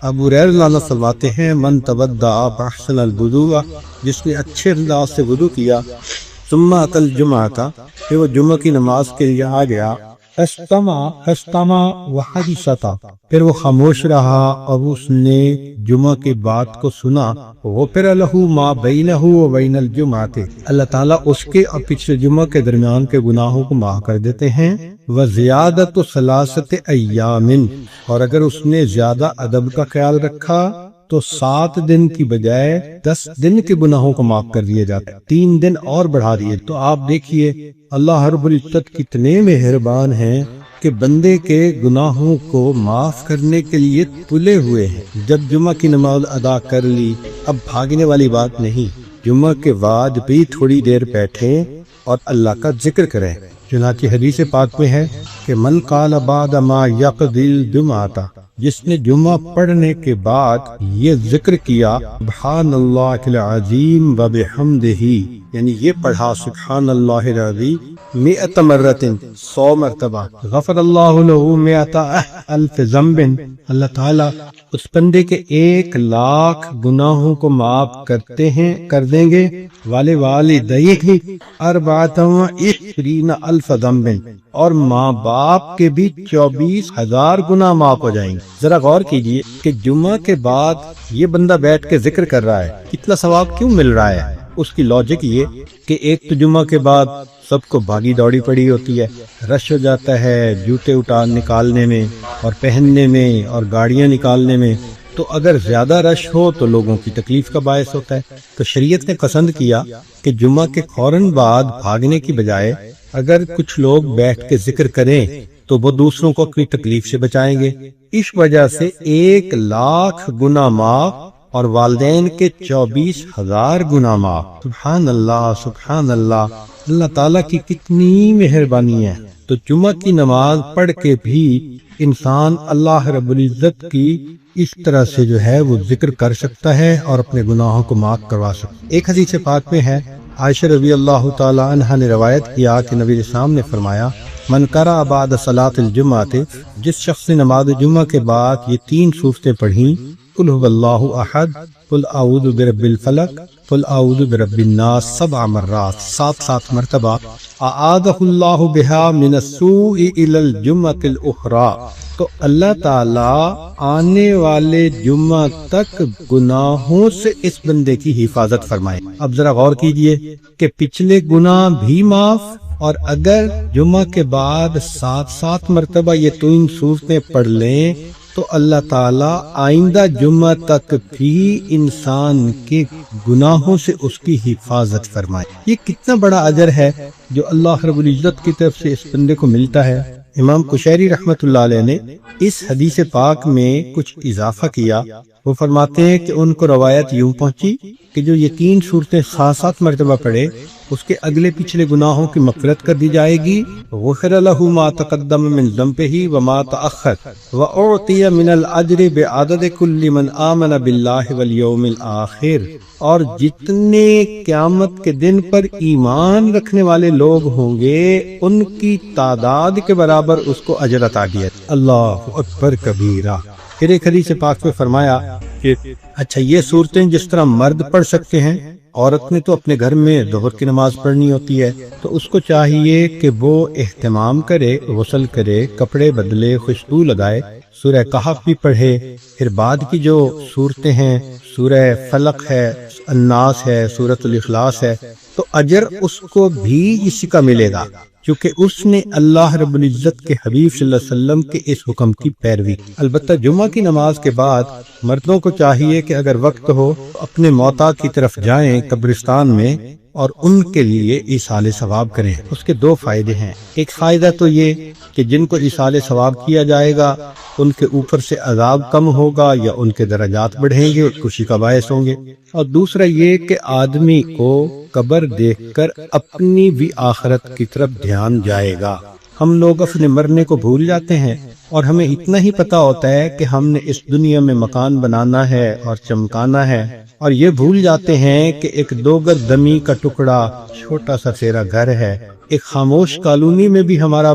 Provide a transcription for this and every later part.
ابو ہریرہ فرماتے ہیں من تودع فاحسن الوضوء، جس نے اچھے انداز سے وضو کیا، ثم اتى الجمعہ، پھر وہ جمعہ کی نماز کے لیے آ گیا، استمع وحدث، پھر وہ خاموش رہا اور اس نے جمعہ کی بات کو سنا، غفر له ما بینہ وبین الجمعہ، اللہ تعالیٰ اس کے اور پچھلے جمعہ کے درمیان کے گناہوں کو معاف کر دیتے ہیں، وزیادۃ ثلاثۃ ایام، اور اگر اس نے زیادہ ادب کا خیال رکھا تو 7 دن کی بجائے 10 دن کے گناہوں کو معاف کر دیا جاتا ہے، 3 دن اور بڑھا دیے۔ تو آپ دیکھیے اللہ رب العزت کتنے مہربان ہیں کہ بندے کے گناہوں کو معاف کرنے کے لیے تلے ہوئے ہیں۔ جب جمعہ کی نماز ادا کر لی، اب بھاگنے والی بات نہیں، جمعہ کے بعد بھی تھوڑی دیر بیٹھیں اور اللہ کا ذکر کریں۔ چنانچہ حدیث پاک میں ہے کہ من قال بعد ما یقضی الجمعہ، جس نے جمعہ پڑھنے کے بعد یہ ذکر کیا، سبحان اللہ العظیم وبحمدہ، یعنی یہ پڑھا سبحان اللہ العظیم 100 مرۃ، 100 مرتبہ، غفر اللہ له 100,000 ذنب، اللہ تعالیٰ اس بندے کے 1,00,000 گناہوں کو معاف کر دیں گے، والدیہ 24,000 ذنب، اور ماں باپ کے بھی 24,000 گناہ معاف ہو جائیں گے۔ ذرا غور کیجئے کہ جمعہ کے بعد یہ بندہ بیٹھ کے ذکر کر رہا ہے، کتنا ثواب کیوں مل رہا ہے؟ اس کی لاجک یہ کہ ایک تو جمعہ کے بعد سب کو بھاگی دوڑی پڑی ہوتی ہے، رش ہو جاتا ہے جوتے نکالنے میں اور پہننے میں اور گاڑیاں نکالنے میں، تو اگر زیادہ رش ہو تو لوگوں کی تکلیف کا باعث ہوتا ہے۔ تو شریعت نے پسند کیا کہ جمعہ کے فوراً بعد بھاگنے کی بجائے اگر کچھ لوگ بیٹھ کے ذکر کریں تو وہ دوسروں کو اپنی تکلیف سے بچائیں گے۔ اس وجہ سے 1,00,000 گناہ معاف اور والدین کے 24,000 گناہ معاف۔ سبحان اللہ، سبحان اللہ، اللہ تعالیٰ کی کتنی مہربانی ہے۔ تو جمعہ کی نماز پڑھ کے بھی انسان اللہ رب العزت کی اس طرح سے جو ہے وہ ذکر کر سکتا ہے اور اپنے گناہوں کو معاف کروا سکتا ہے۔ ایک حدیث پاک میں ہے، عائشہ رضی اللہ تعالی عنہا نے روایت کیا کہ نبی اسلام نے فرمایا، من قرأ بعد صلاۃ الجمعہ، جس شخص نے نماز جمعہ کے بعد یہ 3 سورتیں پڑھیں، قل هو اللہ احد، قل اعوذ برب الفلق، قل اعوذ برب الناس 7 مرات، 7 مرتبہ، اعاذہ اللہ بہا من السوء الی الجمعۃ الاخری، تو اللہ تعالی آنے والے جمعہ تک گناہوں سے اس بندے کی حفاظت فرمائے۔ اب ذرا غور کیجئے کہ پچھلے گناہ بھی معاف، اور اگر جمعہ کے بعد 7 مرتبہ یہ 3 سورتیں پڑھ لیں تو اللہ تعالیٰ آئندہ جمعہ تک بھی انسان کے گناہوں سے اس کی حفاظت فرمائے۔ یہ کتنا بڑا اجر ہے جو اللہ رب العزت کی طرف سے اس بندے کو ملتا ہے۔ امام قشیری رحمۃ اللہ علیہ نے اس حدیث پاک میں کچھ اضافہ کیا۔ وہ فرماتے ہیں کہ ان کو روایت یوں پہنچی کہ جو یہ 3 سورتیں 7 مرتبہ پڑھے اس کے اگلے پچھلے گناہوں کی مغفرت کر دی جائے گی، غفر له ما تقدم من ذنبه وما تأخر وأعطي من الأجر بعدد كل من آمن بالله واليوم الآخر، اور جتنے قیامت کے دن پر ایمان رکھنے والے لوگ ہوں گے ان کی تعداد کے برابر اس کو اجر عطا کیا۔ اللہ اکبر کبیرہ۔ پھر ایک حدیث پاک میں فرمایا کہ اچھا یہ صورتیں جس طرح مرد پڑھ سکتے ہیں، عورت نے تو اپنے گھر میں ظہر کی نماز پڑھنی ہوتی ہے تو اس کو چاہیے کہ وہ اہتمام کرے، غسل کرے، کپڑے بدلے، خوشبو لگائے، سورہ کہف بھی پڑھے، پھر بعد کی جو صورتیں ہیں سورہ فلق ہے، الناس ہے، سورۃ الاخلاص ہے، تو اجر اس کو بھی اسی کا ملے گا، کیونکہ اس نے اللہ رب العزت کے حبیب صلی اللہ علیہ وسلم کے اس حکم کی پیروی۔ البتہ جمعہ کی نماز کے بعد مردوں کو چاہیے کہ اگر وقت ہو تو اپنے موتا کی طرف جائیں قبرستان میں اور ان کے لیے ایصال ثواب کریں۔ اس کے 2 فائدے ہیں۔ ایک فائدہ تو یہ کہ جن کو ایصال ثواب کیا جائے گا ان کے اوپر سے عذاب کم ہوگا یا ان کے درجات بڑھیں گے اور خوشی کا باعث ہوں گے، اور دوسرا یہ کہ آدمی کو قبر دیکھ کر اپنی بھی آخرت کی طرف دھیان جائے گا۔ ہم لوگ اپنے مرنے کو بھول جاتے ہیں اور ہمیں اتنا ہی پتا ہوتا ہے کہ ہم نے اس دنیا میں مکان بنانا ہے اور چمکانا ہے، اور یہ بھول جاتے ہیں کہ ایک 2 گز زمین کا ٹکڑا چھوٹا سا تیرا گھر ہے، ایک خاموش کالونی میں بھی ہمارا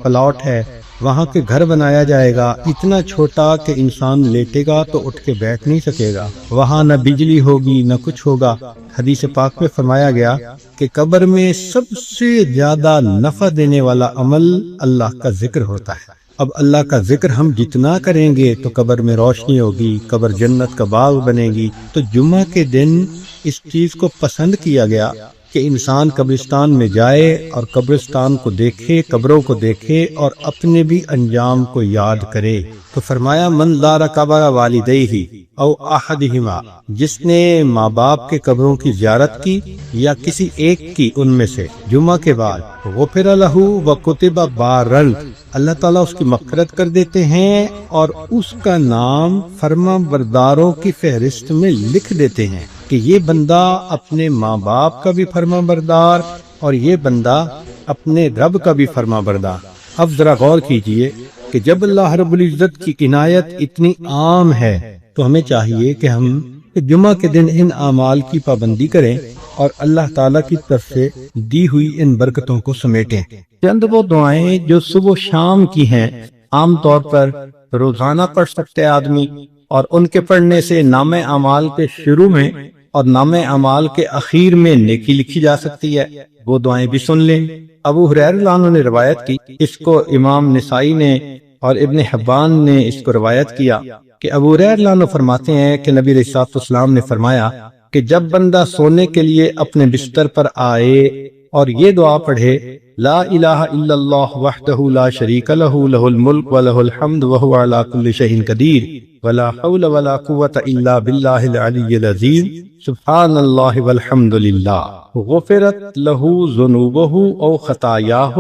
پلاٹ ہے، وہاں کے گھر بنایا جائے گا اتنا چھوٹا کہ انسان لیٹے گا تو اٹھ کے بیٹھ نہیں سکے گا، وہاں نہ بجلی ہوگی نہ کچھ ہوگا۔ حدیث پاک میں فرمایا گیا کہ قبر میں سب سے زیادہ نفع دینے والا عمل اللہ کا ذکر ہوتا ہے۔ اب اللہ کا ذکر ہم جتنا کریں گے تو قبر میں روشنی ہوگی، قبر جنت کا باغ بنے گی۔ تو جمعہ کے دن اس چیز کو پسند کیا گیا کہ انسان قبرستان میں جائے اور قبرستان کو دیکھے، قبروں کو دیکھے اور اپنے بھی انجام کو یاد کرے۔ تو فرمایا من زار قبر والدیہ او احدہما، جس نے ماں باپ کے قبروں کی زیارت کی یا کسی ایک کی ان میں سے جمعہ کے بعد، غفر لہ وکتب بارن، اللہ تعالیٰ اس کی مغفرت کر دیتے ہیں اور اس کا نام فرما برداروں کی فہرست میں لکھ دیتے ہیں کہ یہ بندہ اپنے ماں باپ کا بھی فرما بردار اور یہ بندہ اپنے رب کا بھی فرما بردار۔ اب ذرا غور کیجئے کہ جب اللہ رب العزت کی عنایت اتنی عام ہے تو ہمیں چاہیے کہ ہم جمعہ کے دن ان اعمال کی پابندی کریں اور اللہ تعالیٰ کی طرف سے دی ہوئی ان برکتوں کو سمیٹیں۔ چند وہ دعائیں جو صبح و شام کی ہیں، عام طور پر روزانہ پڑھ سکتے آدمی، اور ان کے پڑھنے سے نام اعمال کے شروع میں اور نام اعمال کے اخیر میں نیکی لکھی جا سکتی ہے۔ وہ دعائیں بھی سن لیں۔ ابو ہریرہ رضی اللہ عنہ نے روایت کی، اس کو امام نسائی نے اور ابن حبان نے اس کو روایت کیا کہ ابو ہریرہ رضی اللہ عنہ فرماتے ہیں کہ نبی علیہ الصلوۃ والسلام نے فرمایا کہ جب بندہ سونے کے لیے اپنے بستر پر آئے اور یہ دعا پڑھے، لا الہ الا اللہ وحدہ لا شریک لہ لہ الملک ولہ الحمد وہو علی کل شیء قدیر ولا حول ولا قوۃ الا باللہ العلی العظیم سبحان اللہ والحمد للہ غفرت لہ ذنوبہ او خطایاہ،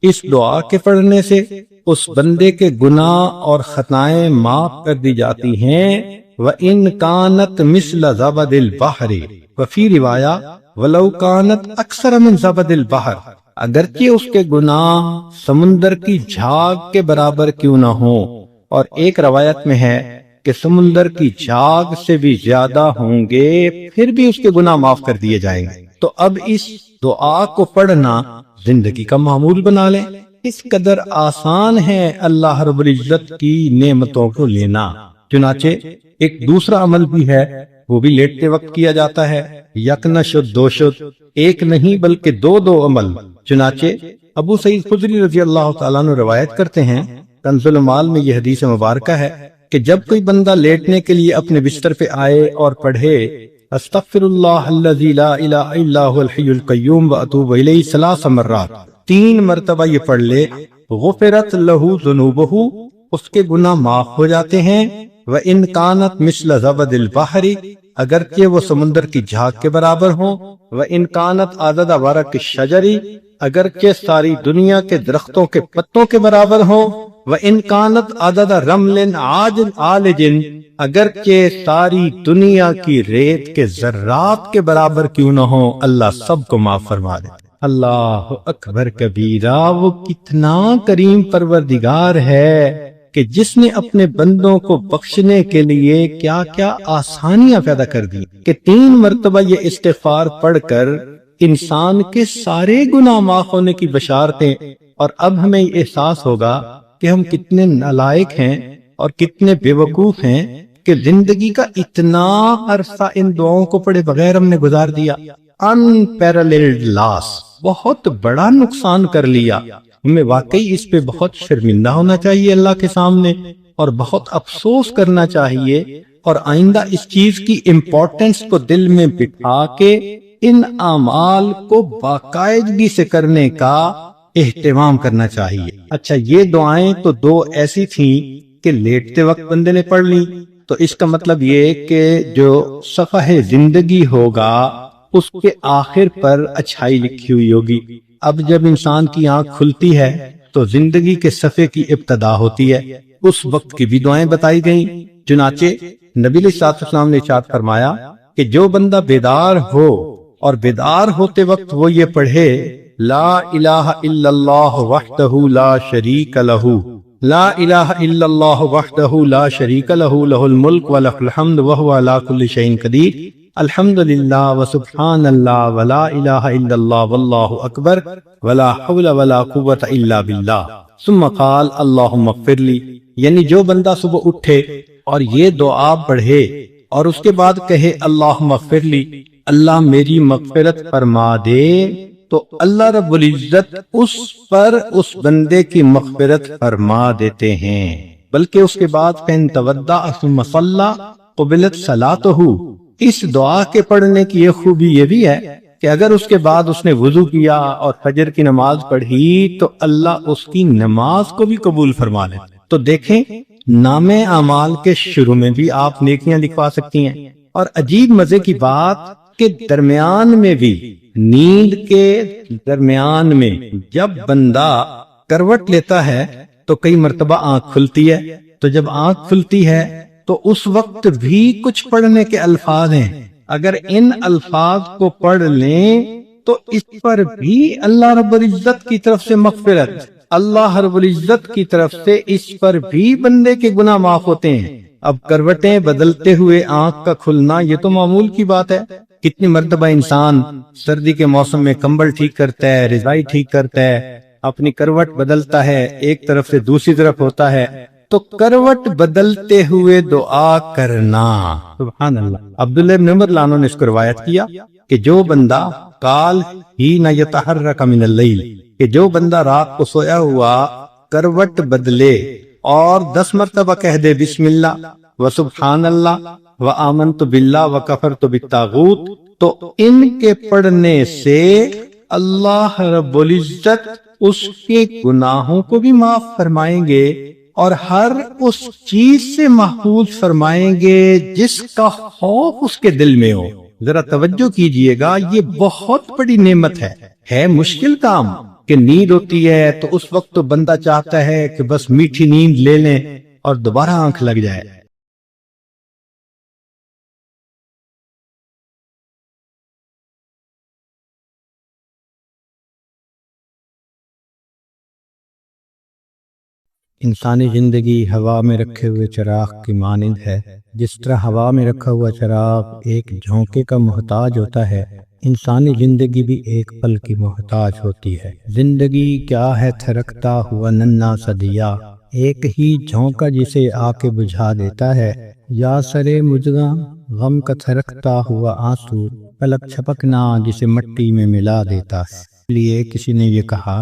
اس دعا کے پڑھنے سے اس بندے کے گناہ اور خطائیں معاف کر دی جاتی ہیں۔ وَإِن كَانَتْ مِثْلَ زَبَدِ الْبَحْرِ، وفی روایہ وَلَوْ كَانَتْ أَكْثَرَ مِنْ زَبَدِ الْبَحْرِ، اگرچہ اس کے گناہ سمندر کی جھاگ کے برابر کیوں نہ ہوں، اور ایک روایت میں ہے کہ سمندر کی جھاگ سے بھی زیادہ ہوں گے پھر بھی اس کے گناہ معاف کر دیے جائیں گے۔ تو اب اس دعا کو پڑھنا زندگی کا معمول بنا لیں۔ اس قدر آسان ہے اللہ رب العزت کی نعمتوں کو لینا۔ چنانچہ ایک دوسرا عمل بھی ہے، وہ بھی لیٹتے وقت کیا جاتا ہے، یک نہ شد دو شد، ایک نہیں بلکہ دو عمل۔ چنانچہ ابو سعید خدری رضی اللہ تعالیٰ عنہ روایت کرتے ہیں، کنز المال میں یہ حدیث مبارکہ ہے کہ جب کوئی بندہ لیٹنے کے لیے اپنے بستر پہ آئے اور پڑھے استغفر اللہ الذی لا الہ الا هو الحی القیوم واتوب الیہ 3 مرات، 3 مرتبہ یہ پڑھ لے، غفرت لہ ذنوبہ، اس کے گناہ معاف ہو جاتے ہیں۔ وَإِن كَانَتْ مِثْلَ زَبَدِ الْبَحْرِ، اگرچہ وہ سمندر کی جھاگ کے برابر ہوں۔ وَإِن كَانَتْ عَدَدَ وَرَقِ الشَّجَرِ، اگرچہ ساری دنیا کے درختوں کے پتوں کے برابر ہوں۔ وَإِن كَانَتْ عَدَدَ رَمْلٍ عَالِجٍ، اگرچہ ساری دنیا کی ریت کے ذرات کے برابر کیوں نہ ہوں، اللہ سب کو معاف فرما دے۔ اللہ اکبر کبیرہ، وہ کتنا کریم پروردگار ہے کہ جس نے اپنے بندوں کو بخشنے کے لیے کیا کیا آسانیاں پیدا کر دی کہ 3 مرتبہ یہ استغفار پڑھ کر انسان کے سارے گناہ معاف ہونے کی بشارتیں۔ اور اب ہمیں یہ احساس ہوگا کہ ہم کتنے نالائق ہیں اور کتنے بے وقوف ہیں کہ زندگی کا اتنا عرصہ ان دعاؤں کو پڑھے بغیر ہم نے گزار دیا۔ unparalleled loss، بہت بڑا نقصان کر لیا۔ ہمیں واقعی اس پہ بہت شرمندہ ہونا چاہیے اللہ کے سامنے، اور بہت افسوس کرنا چاہیے، اور آئندہ اس چیز کی امپورٹنس کو دل میں بٹھا کے ان اعمال کو باقاعدگی سے کرنے کا اہتمام کرنا چاہیے۔ اچھا، یہ دعائیں تو 2 ایسی تھیں کہ لیٹتے وقت بندے نے پڑھ لی، تو اس کا مطلب یہ کہ جو صفحہ زندگی ہوگا اس کے آخر پر اچھائی لکھی ہوئی ہوگی۔ اب جب انسان کی آنکھ کھلتی ہے تو زندگی کے صفحے کی ابتدا ہوتی ہے، اس وقت کی بھی دعائیں بتائی گئیں۔ چنانچہ نبی علیہ الصلوۃ والسلام نے ارشاد فرمایا کہ جو بندہ بیدار ہو اور بیدار ہوتے وقت وہ یہ پڑھے لا الہ الا اللہ وحدہ لا شریک لہ، لا الہ الا اللہ وحدہ لا شریک لہ، لہ الملک ولہ الحمد وہو علی کل شیء قدیر، الحمدللہ وسبحان اللہ ولا الہ الا اللہ واللہ اکبر ولا حول ولا قوۃ الا باللہ ثم قال اللہم اغفر لی، یعنی جو بندہ صبح اٹھے اور یہ دعا پڑھے اور اس کے بعد کہے اللہم اغفر لی، اللہ میری مغفرت فرما دے، تو اللہ رب العزت اس پر اس بندے کی مغفرت فرما دیتے ہیں۔ بلکہ اس کے بعد فَإِن تَوَضَّأَ ثُمَّ صَلَّى قُبِلَتْ صَلَاتُهُ، اس دعا کے پڑھنے کی یہ خوبی یہ بھی ہے کہ اگر اس کے بعد اس نے وضو کیا اور فجر کی نماز پڑھی تو اللہ اس کی نماز کو بھی قبول فرما لے۔ تو دیکھیں، نام اعمال کے شروع میں بھی آپ نیکیاں لکھوا سکتی ہیں، اور عجیب مزے کی بات کہ درمیان میں بھی، نیند کے درمیان میں جب بندہ کروٹ لیتا ہے تو کئی مرتبہ آنکھ کھلتی ہے، تو جب آنکھ کھلتی ہے تو اس وقت بھی کچھ پڑھنے کے الفاظ ہیں، اگر ان الفاظ کو پڑھ لیں تو اس پر بھی اللہ رب العزت کی طرف سے مغفرت، اللہ رب العزت کی طرف سے اس پر بھی بندے کے گناہ معاف ہوتے ہیں۔ اب کروٹیں بدلتے ہوئے آنکھ کا کھلنا یہ تو معمول کی بات ہے، کتنی مرتبہ انسان سردی کے موسم میں کمبل ٹھیک کرتا ہے، رضائی ٹھیک کرتا ہے، اپنی کروٹ بدلتا ہے، ایک طرف سے دوسری طرف ہوتا ہے، تو کروٹ بدلتے ہوئے دعا کرنا، سبحان اللہ۔ عبداللہ بن عمر لانو نے اس کو روایت کیا کہ جو بندہ قال ہی نہ یتحرک من اللیل، کہ جو بندہ رات کو سویا ہوا کروٹ بدلے اور 10 مرتبہ کہہ دے بسم اللہ و سبحان اللہ و آمنت باللہ و کفرت بالطاغوت، تو ان کے پڑھنے سے اللہ رب العزت اس کے گناہوں کو بھی معاف فرمائیں گے اور ہر اس چیز سے محفوظ فرمائیں گے جس کا خوف اس کے دل میں ہو۔ ذرا توجہ کیجئے گا، یہ بہت بڑی نعمت ہے مشکل کام کہ نیند ہوتی ہے تو اس وقت تو بندہ چاہتا ہے کہ بس میٹھی نیند لے لیں اور دوبارہ آنکھ لگ جائے۔ انسانی زندگی ہوا میں رکھے ہوئے چراغ کی مانند ہے۔ جس طرح ہوا میں رکھا ہوا چراغ ایک جھونکے کا محتاج ہوتا ہے، انسانی زندگی بھی ایک پل کی محتاج ہوتی ہے۔ زندگی کیا ہے تھرکتا ہوا ننھا سا دیا، ایک ہی جھونکا جسے آ کے بجھا دیتا ہے، یا سرے مجھگاں غم کا تھرکتا ہوا آنسو، پلک چھپکنا جسے مٹی میں ملا دیتا ہے۔ اس لیے کسی نے یہ کہا،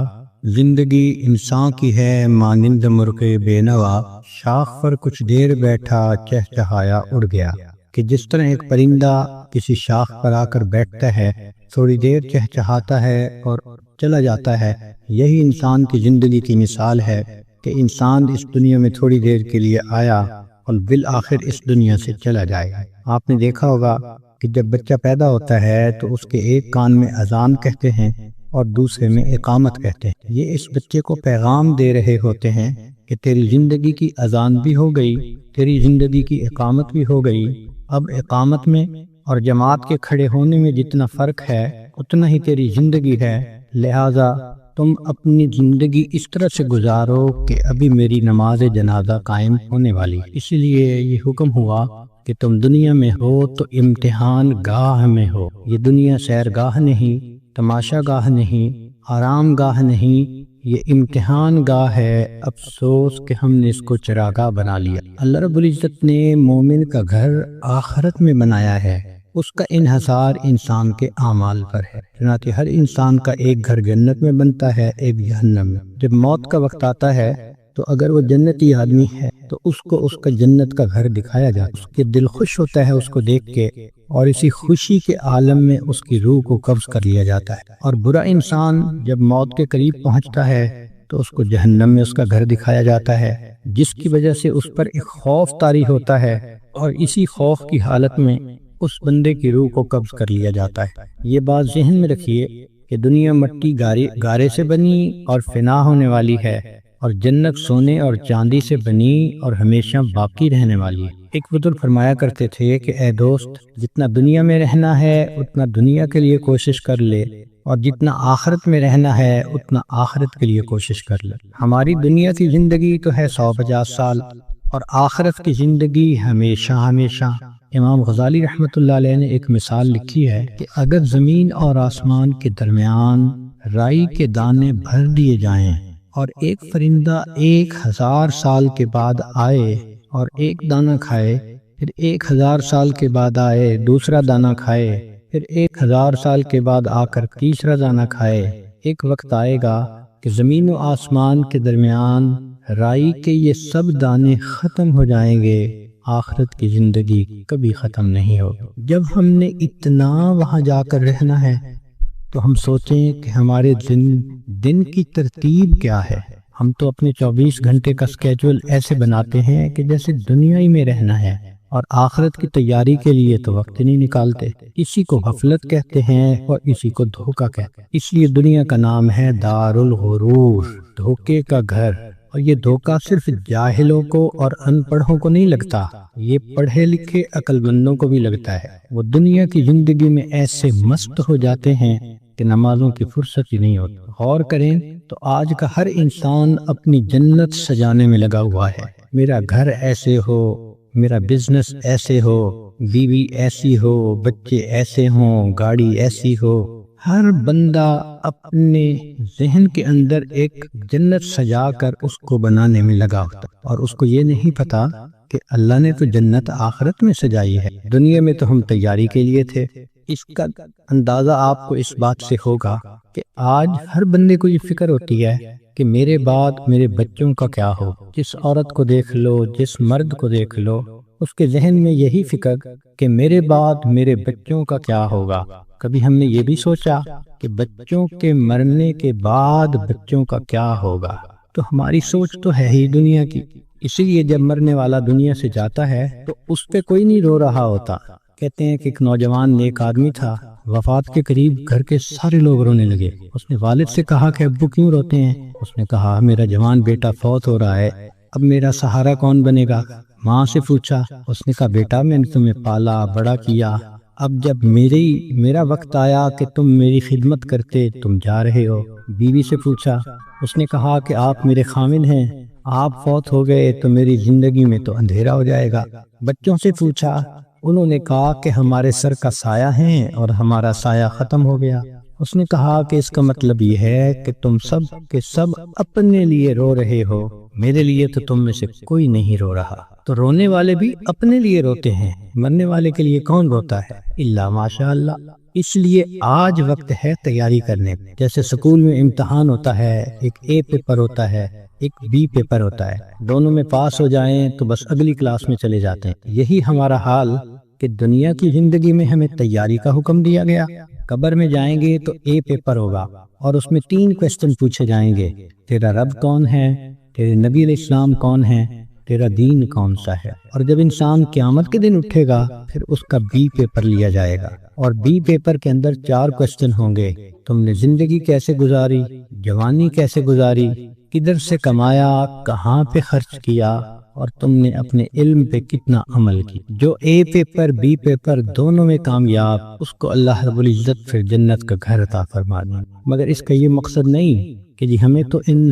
زندگی انسان کی ہے مانند مرغ بے نوا، شاخ پر کچھ دیر بیٹھا چہچہایا اڑ گیا، کہ جس طرح ایک پرندہ کسی شاخ پر آ کر بیٹھتا ہے، تھوڑی دیر چہچہاتا ہے اور چلا جاتا ہے، یہی انسان کی زندگی کی مثال ہے کہ انسان اس دنیا میں تھوڑی دیر کے لیے آیا اور بالآخر اس دنیا سے چلا جائے گا۔ آپ نے دیکھا ہوگا کہ جب بچہ پیدا ہوتا ہے تو اس کے ایک کان میں اذان کہتے ہیں اور دوسرے میں اقامت کہتے ہیں۔ یہ اس بچے کو پیغام دے رہے ہوتے ہیں کہ تیری زندگی کی اذان بھی ہو گئی، تیری زندگی کی اقامت بھی ہو گئی، اب اقامت میں اور جماعت کے کھڑے ہونے میں جتنا فرق ہے اتنا ہی تیری زندگی ہے، لہٰذا تم اپنی زندگی اس طرح سے گزارو کہ ابھی میری نماز جنازہ قائم ہونے والی، اس لیے یہ حکم ہوا کہ تم دنیا میں ہو تو امتحان گاہ میں ہو۔ یہ دنیا سیر گاہ نہیں، تماشا گاہ نہیں، آرام گاہ نہیں، یہ امتحان گاہ ہے۔ افسوس کہ ہم نے اس کو چراگاہ بنا لیا۔ اللہ رب العزت نے مومن کا گھر آخرت میں بنایا ہے، اس کا انحصار انسان کے اعمال پر ہے۔ چنانچہ ہر انسان کا ایک گھر جنت میں بنتا ہے، ایک جہنم میں۔ جب موت کا وقت آتا ہے تو اگر وہ جنتی آدمی ہے تو اس کو اس کا جنت کا گھر دکھایا جاتا ہے، اس کے دل خوش ہوتا ہے اس کو دیکھ کے، اور اسی خوشی کے عالم میں اس کی روح کو قبض کر لیا جاتا ہے۔ اور برا انسان جب موت کے قریب پہنچتا ہے تو اس کو جہنم میں اس کا گھر دکھایا جاتا ہے، جس کی وجہ سے اس پر ایک خوف طاری ہوتا ہے، اور اسی خوف کی حالت میں اس بندے کی روح کو قبض کر لیا جاتا ہے۔ یہ بات ذہن میں رکھیے کہ دنیا مٹی گارے سے بنی اور فنا ہونے والی ہے، اور جنت سونے اور چاندی سے بنی اور ہمیشہ باقی رہنے والی ہے۔ ایک بزرگ فرمایا کرتے تھے کہ اے دوست، جتنا دنیا میں رہنا ہے اتنا دنیا کے لیے کوشش کر لے، اور جتنا آخرت میں رہنا ہے اتنا آخرت کے لیے کوشش کر لے۔ ہماری دنیا کی زندگی تو ہے 150 سال، اور آخرت کی زندگی ہمیشہ ہمیشہ۔ امام غزالی رحمۃ اللہ علیہ نے ایک مثال لکھی ہے کہ اگر زمین اور آسمان کے درمیان رائی کے دانے بھر دیے جائیں اور ایک فرندہ 1000 سال کے بعد آئے اور ایک دانہ کھائے، پھر 1000 سال کے بعد آئے دوسرا دانہ کھائے، پھر 1000 سال کے بعد آ کر تیسرا دانہ کھائے، ایک وقت آئے گا کہ زمین و آسمان کے درمیان رائی کے یہ سب دانے ختم ہو جائیں گے، آخرت کی زندگی کبھی ختم نہیں ہوگی۔ جب ہم نے اتنا وہاں جا کر رہنا ہے تو ہم سوچیں کہ ہمارے دن کی ترتیب کیا ہے۔ ہم تو اپنے 24 گھنٹے کا سکیجول ایسے بناتے ہیں کہ جیسے دنیا ہی میں رہنا ہے، اور آخرت کی تیاری کے لیے تو وقت نہیں نکالتے۔ اسی کو غفلت کہتے ہیں اور اسی کو دھوکہ کہتے ہیں۔ اس لیے دنیا کا نام ہے دار الغرور، دھوکے کا گھر۔ اور یہ دھوکہ صرف جاہلوں کو اور ان پڑھوں کو نہیں لگتا، یہ پڑھے لکھے عقل مندوں کو بھی لگتا ہے۔ وہ دنیا کی زندگی میں ایسے مست ہو جاتے ہیں کہ نمازوں کی فرصت ہی نہیں ہوتی۔ غور کریں تو آج کا ہر انسان اپنی جنت سجانے میں لگا ہوا ہے۔ میرا گھر ایسے ہو، میرا بزنس ایسے ہو، بیوی ایسی ہو، بچے ایسے ہوں، گاڑی ایسی ہو۔ ہر بندہ اپنے ذہن کے اندر ایک جنت سجا کر اس کو بنانے میں لگا ہوتا، اور اس کو یہ نہیں پتا کہ اللہ نے تو جنت آخرت میں سجائی ہے، دنیا میں تو ہم تیاری کے لیے تھے۔ اس کا اندازہ آپ کو اس بات سے ہوگا کہ آج ہر بندے کو یہ فکر ہوتی ہے کہ میرے بعد میرے بچوں کا کیا ہو۔ جس عورت کو دیکھ لو، جس مرد کو دیکھ لو، اس کے ذہن میں یہی فکر کہ میرے بعد میرے بچوں کا کیا ہوگا۔ کبھی ہم نے یہ بھی سوچا کہ بچوں کے مرنے کے بعد بچوں کا کیا ہوگا؟ تو ہماری سوچ تو ہے ہی دنیا کی۔ اسی لیے جب مرنے والا دنیا سے جاتا ہے تو اس پہ کوئی نہیں رو رہا ہوتا۔ کہتے ہیں کہ ایک نوجوان نیک آدمی تھا، وفات کے قریب گھر کے سارے لوگ رونے لگے۔ اس نے والد سے کہا کہ ابو کیوں روتے ہیں؟ اس نے کہا میرا جوان بیٹا فوت ہو رہا ہے، اب میرا سہارا کون بنے گا؟ ماں سے پوچھا، اس نے کہا بیٹا میں نے تمہیں پالا بڑا کیا، اب جب میرا وقت آیا کہ تم میری خدمت کرتے، تم جا رہے ہو۔ بیوی سے پوچھا، اس نے کہا کہ آپ میرے خامن ہیں، آپ فوت ہو گئے تو میری زندگی میں تو اندھیرا ہو جائے گا۔ بچوں سے پوچھا، انہوں نے کہا کہ ہمارے سر کا سایہ ہیں اور ہمارا سایہ ختم ہو گیا۔ اس نے کہا کہ اس کا مطلب یہ ہے کہ تم سب کے سب اپنے لیے رو رہے ہو، میرے لیے تو تم میں سے کوئی نہیں رو رہا۔ تو رونے والے بھی اپنے لیے روتے ہیں، مرنے والے کے لیے کون روتا ہے؟ الا ماشاء اللہ۔ اس لیے آج وقت ہے تیاری کرنے۔ جیسے سکول میں امتحان ہوتا ہے، ایک اے پیپر ہوتا ہے، ایک بی پیپر ہوتا ہے، دونوں میں پاس ہو جائیں تو بس اگلی کلاس میں چلے جاتے ہیں۔ یہی ہمارا حال کہ دنیا کی زندگی میں ہمیں تیاری کا حکم دیا گیا۔ قبر میں جائیں گے تو اے پیپر ہوگا اور اس میں 3 کوسچن پوچھے جائیں گے، تیرا رب کون ہے، تیرے نبی علیہ السلام کون ہے، تیرا دین کون سا ہے۔ اور جب انسان قیامت کے دن اٹھے گا پھر اس کا بی پیپر لیا جائے گا، اور بی پیپر کے اندر 4 کوسچن ہوں گے، تم نے زندگی کیسے گزاری، جوانی کیسے گزاری، کدھر سے کمایا، کہاں پہ خرچ کیا، اور تم نے اپنے علم پہ کتنا عمل کی۔ جو اے پیپر بی پیپر دونوں میں کامیاب، اس کو اللہ رب العزت پھر جنت کا گھر عطا فرمانا۔ مگر اس کا یہ مقصد نہیں کہ جی ہمیں تو ان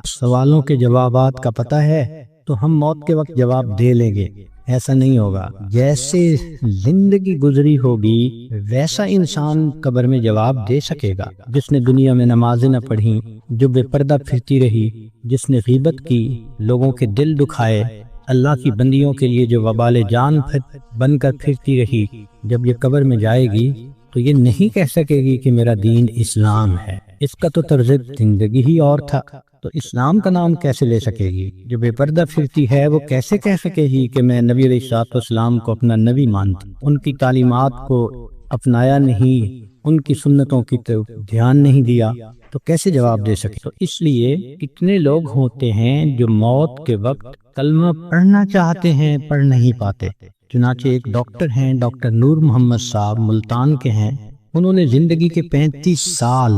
سوالوں کے جوابات کا پتہ ہے تو ہم موت کے وقت جواب دے لیں گے، ایسا نہیں ہوگا۔ جیسے زندگی گزری ہوگی ویسا انسان قبر میں جواب دے سکے گا۔ جس نے دنیا میں نمازیں نہ پڑھی، جو بے پردہ پھرتی رہی، جس نے غیبت کی، لوگوں کے دل دکھائے، اللہ کی بندیوں کے لیے جو وبال جان بن کر پھرتی رہی، جب یہ قبر میں جائے گی تو یہ نہیں کہہ سکے گی کہ میرا دین اسلام ہے، اس کا تو طرز زندگی ہی اور تھا، تو اسلام کا نام کیسے لے سکے گی؟ جو بے پردہ پھرتی ہے وہ کیسے کہہ سکے گی کہ میں نبی علیہ الصلوۃ والسلام کو اپنا نبی مانتی، ان کی تعلیمات کو اپنایا نہیں، ان کی سنتوں کی طرف دھیان نہیں دیا، تو کیسے جواب دے سکے؟ تو اس لیے کتنے لوگ ہوتے ہیں جو موت کے وقت کلمہ پڑھنا چاہتے ہیں پڑھ نہیں پاتے۔ چنانچہ ایک ڈاکٹر ہیں، ڈاکٹر نور محمد صاحب ملتان کے ہیں، انہوں نے زندگی کے 35 سال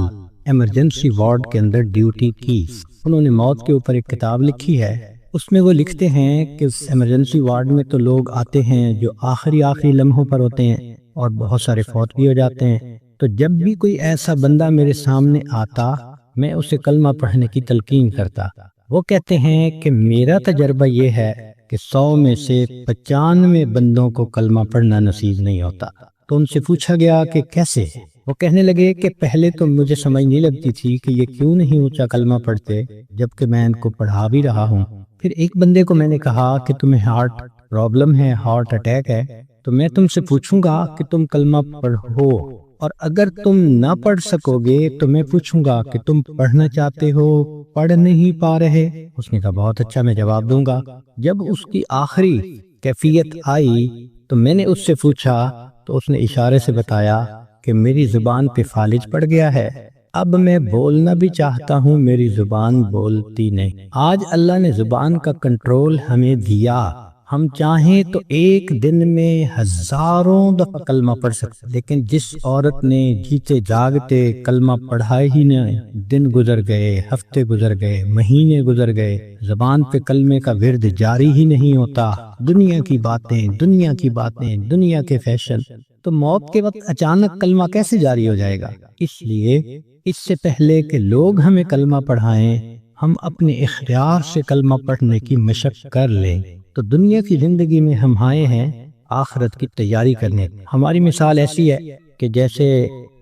ایمرجنسی وارڈ کے اندر ڈیوٹی کی۔ انہوں نے موت کے اوپر ایک کتاب لکھی ہے، اس میں وہ لکھتے ہیں کہ اس ایمرجنسی وارڈ میں تو لوگ آتے ہیں جو آخری لمحوں پر ہوتے ہیں اور بہت سارے فوت بھی ہو جاتے ہیں، تو جب بھی کوئی ایسا بندہ میرے سامنے آتا میں اسے کلمہ پڑھنے کی تلقین کرتا۔ وہ کہتے ہیں کہ میرا تجربہ یہ ہے کہ 100 میں سے 95 بندوں کو کلمہ پڑھنا نصیب نہیں ہوتا۔ تو ان سے پوچھا گیا کہ کیسے؟ وہ کہنے لگے کہ پہلے تو مجھے سمجھ نہیں لگتی تھی کہ یہ کیوں نہیں اونچا کلمہ پڑھتے جبکہ میں ان کو پڑھا بھی رہا ہوں۔ پھر ایک بندے کو میں نے کہا کہ تمہیں ہارٹ پرابلم ہے، ہارٹ اٹیک ہے، تو میں تم سے پوچھوں گا کہ تم کلمہ پڑھو، اور اگر تم نہ پڑھ سکو گے تو میں پوچھوں گا کہ تم پڑھنا چاہتے ہو، پڑھ نہیں پا رہے؟ اس نے کہا بہت اچھا، میں جواب دوں گا۔ جب اس کی آخری کیفیت آئی تو میں نے اس سے پوچھا تو اس نے اشارے سے بتایا کہ میری زبان پہ فالج پڑ گیا ہے، اب میں بولنا بھی چاہتا ہوں، میری زبان بولتی نہیں۔ آج اللہ نے زبان کا کنٹرول ہمیں دیا، ہم چاہیں تو ایک دن میں ہزاروں دفعہ کلمہ پڑھ سکتے، لیکن جس عورت نے جیتے جاگتے کلمہ پڑھا ہی نہ، دن گزر گئے، ہفتے گزر گئے، مہینے گزر گئے، زبان پہ کلمے کا ورد جاری ہی نہیں ہوتا، دنیا کی باتیں، دنیا کی باتیں، دنیا کے فیشن، تو موت کے وقت اچانک کلمہ کیسے جاری ہو جائے گا؟ اس لیے اس سے پہلے کہ لوگ ہمیں کلمہ پڑھائیں، ہم اپنے اختیار سے کلمہ پڑھنے کی مشق کر لیں۔ تو دنیا کی زندگی میں ہم آئے ہیں آخرت کی تیاری کرنے۔ ہماری مثال ایسی ہے کہ جیسے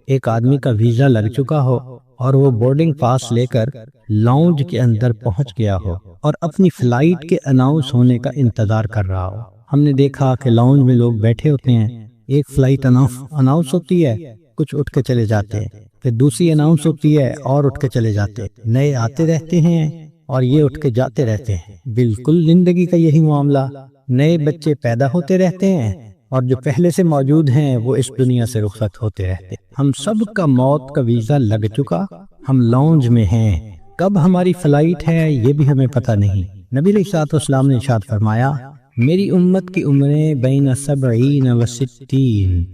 ایک آدمی کا ویزا لگ چکا ہو اور وہ بورڈنگ پاس لے کر لاؤنج کے اندر پہنچ گیا ہو اور اپنی فلائٹ کے اناؤنس ہونے کا انتظار کر رہا ہو۔ ہم نے دیکھا کہ لاؤنج میں لوگ بیٹھے ہوتے ہیں، ایک فلائٹ اناؤنس ہوتی ہے، کچھ اٹھ کے چلے جاتے ہیں، پھر دوسری اناؤنس ہوتی ہے اور اٹھ کے چلے جاتے ہیں، نئے آتے رہتے ہیں اور یہ اٹھ کے جاتے رہتے ہیں۔ بالکل زندگی کا یہی معاملہ، نئے بچے پیدا ہوتے رہتے ہیں اور جو پہلے سے موجود ہیں وہ اس دنیا سے رخصت ہوتے رہتے ہیں۔ ہم سب کا موت کا ویزا لگ چکا، ہم لاؤنج میں ہیں، کب ہماری فلائٹ ہے یہ بھی ہمیں پتہ نہیں۔ نبی علیہ الصلوۃ والسلام نے ارشاد فرمایا، میری امت کی عمریں بین 70 و 60،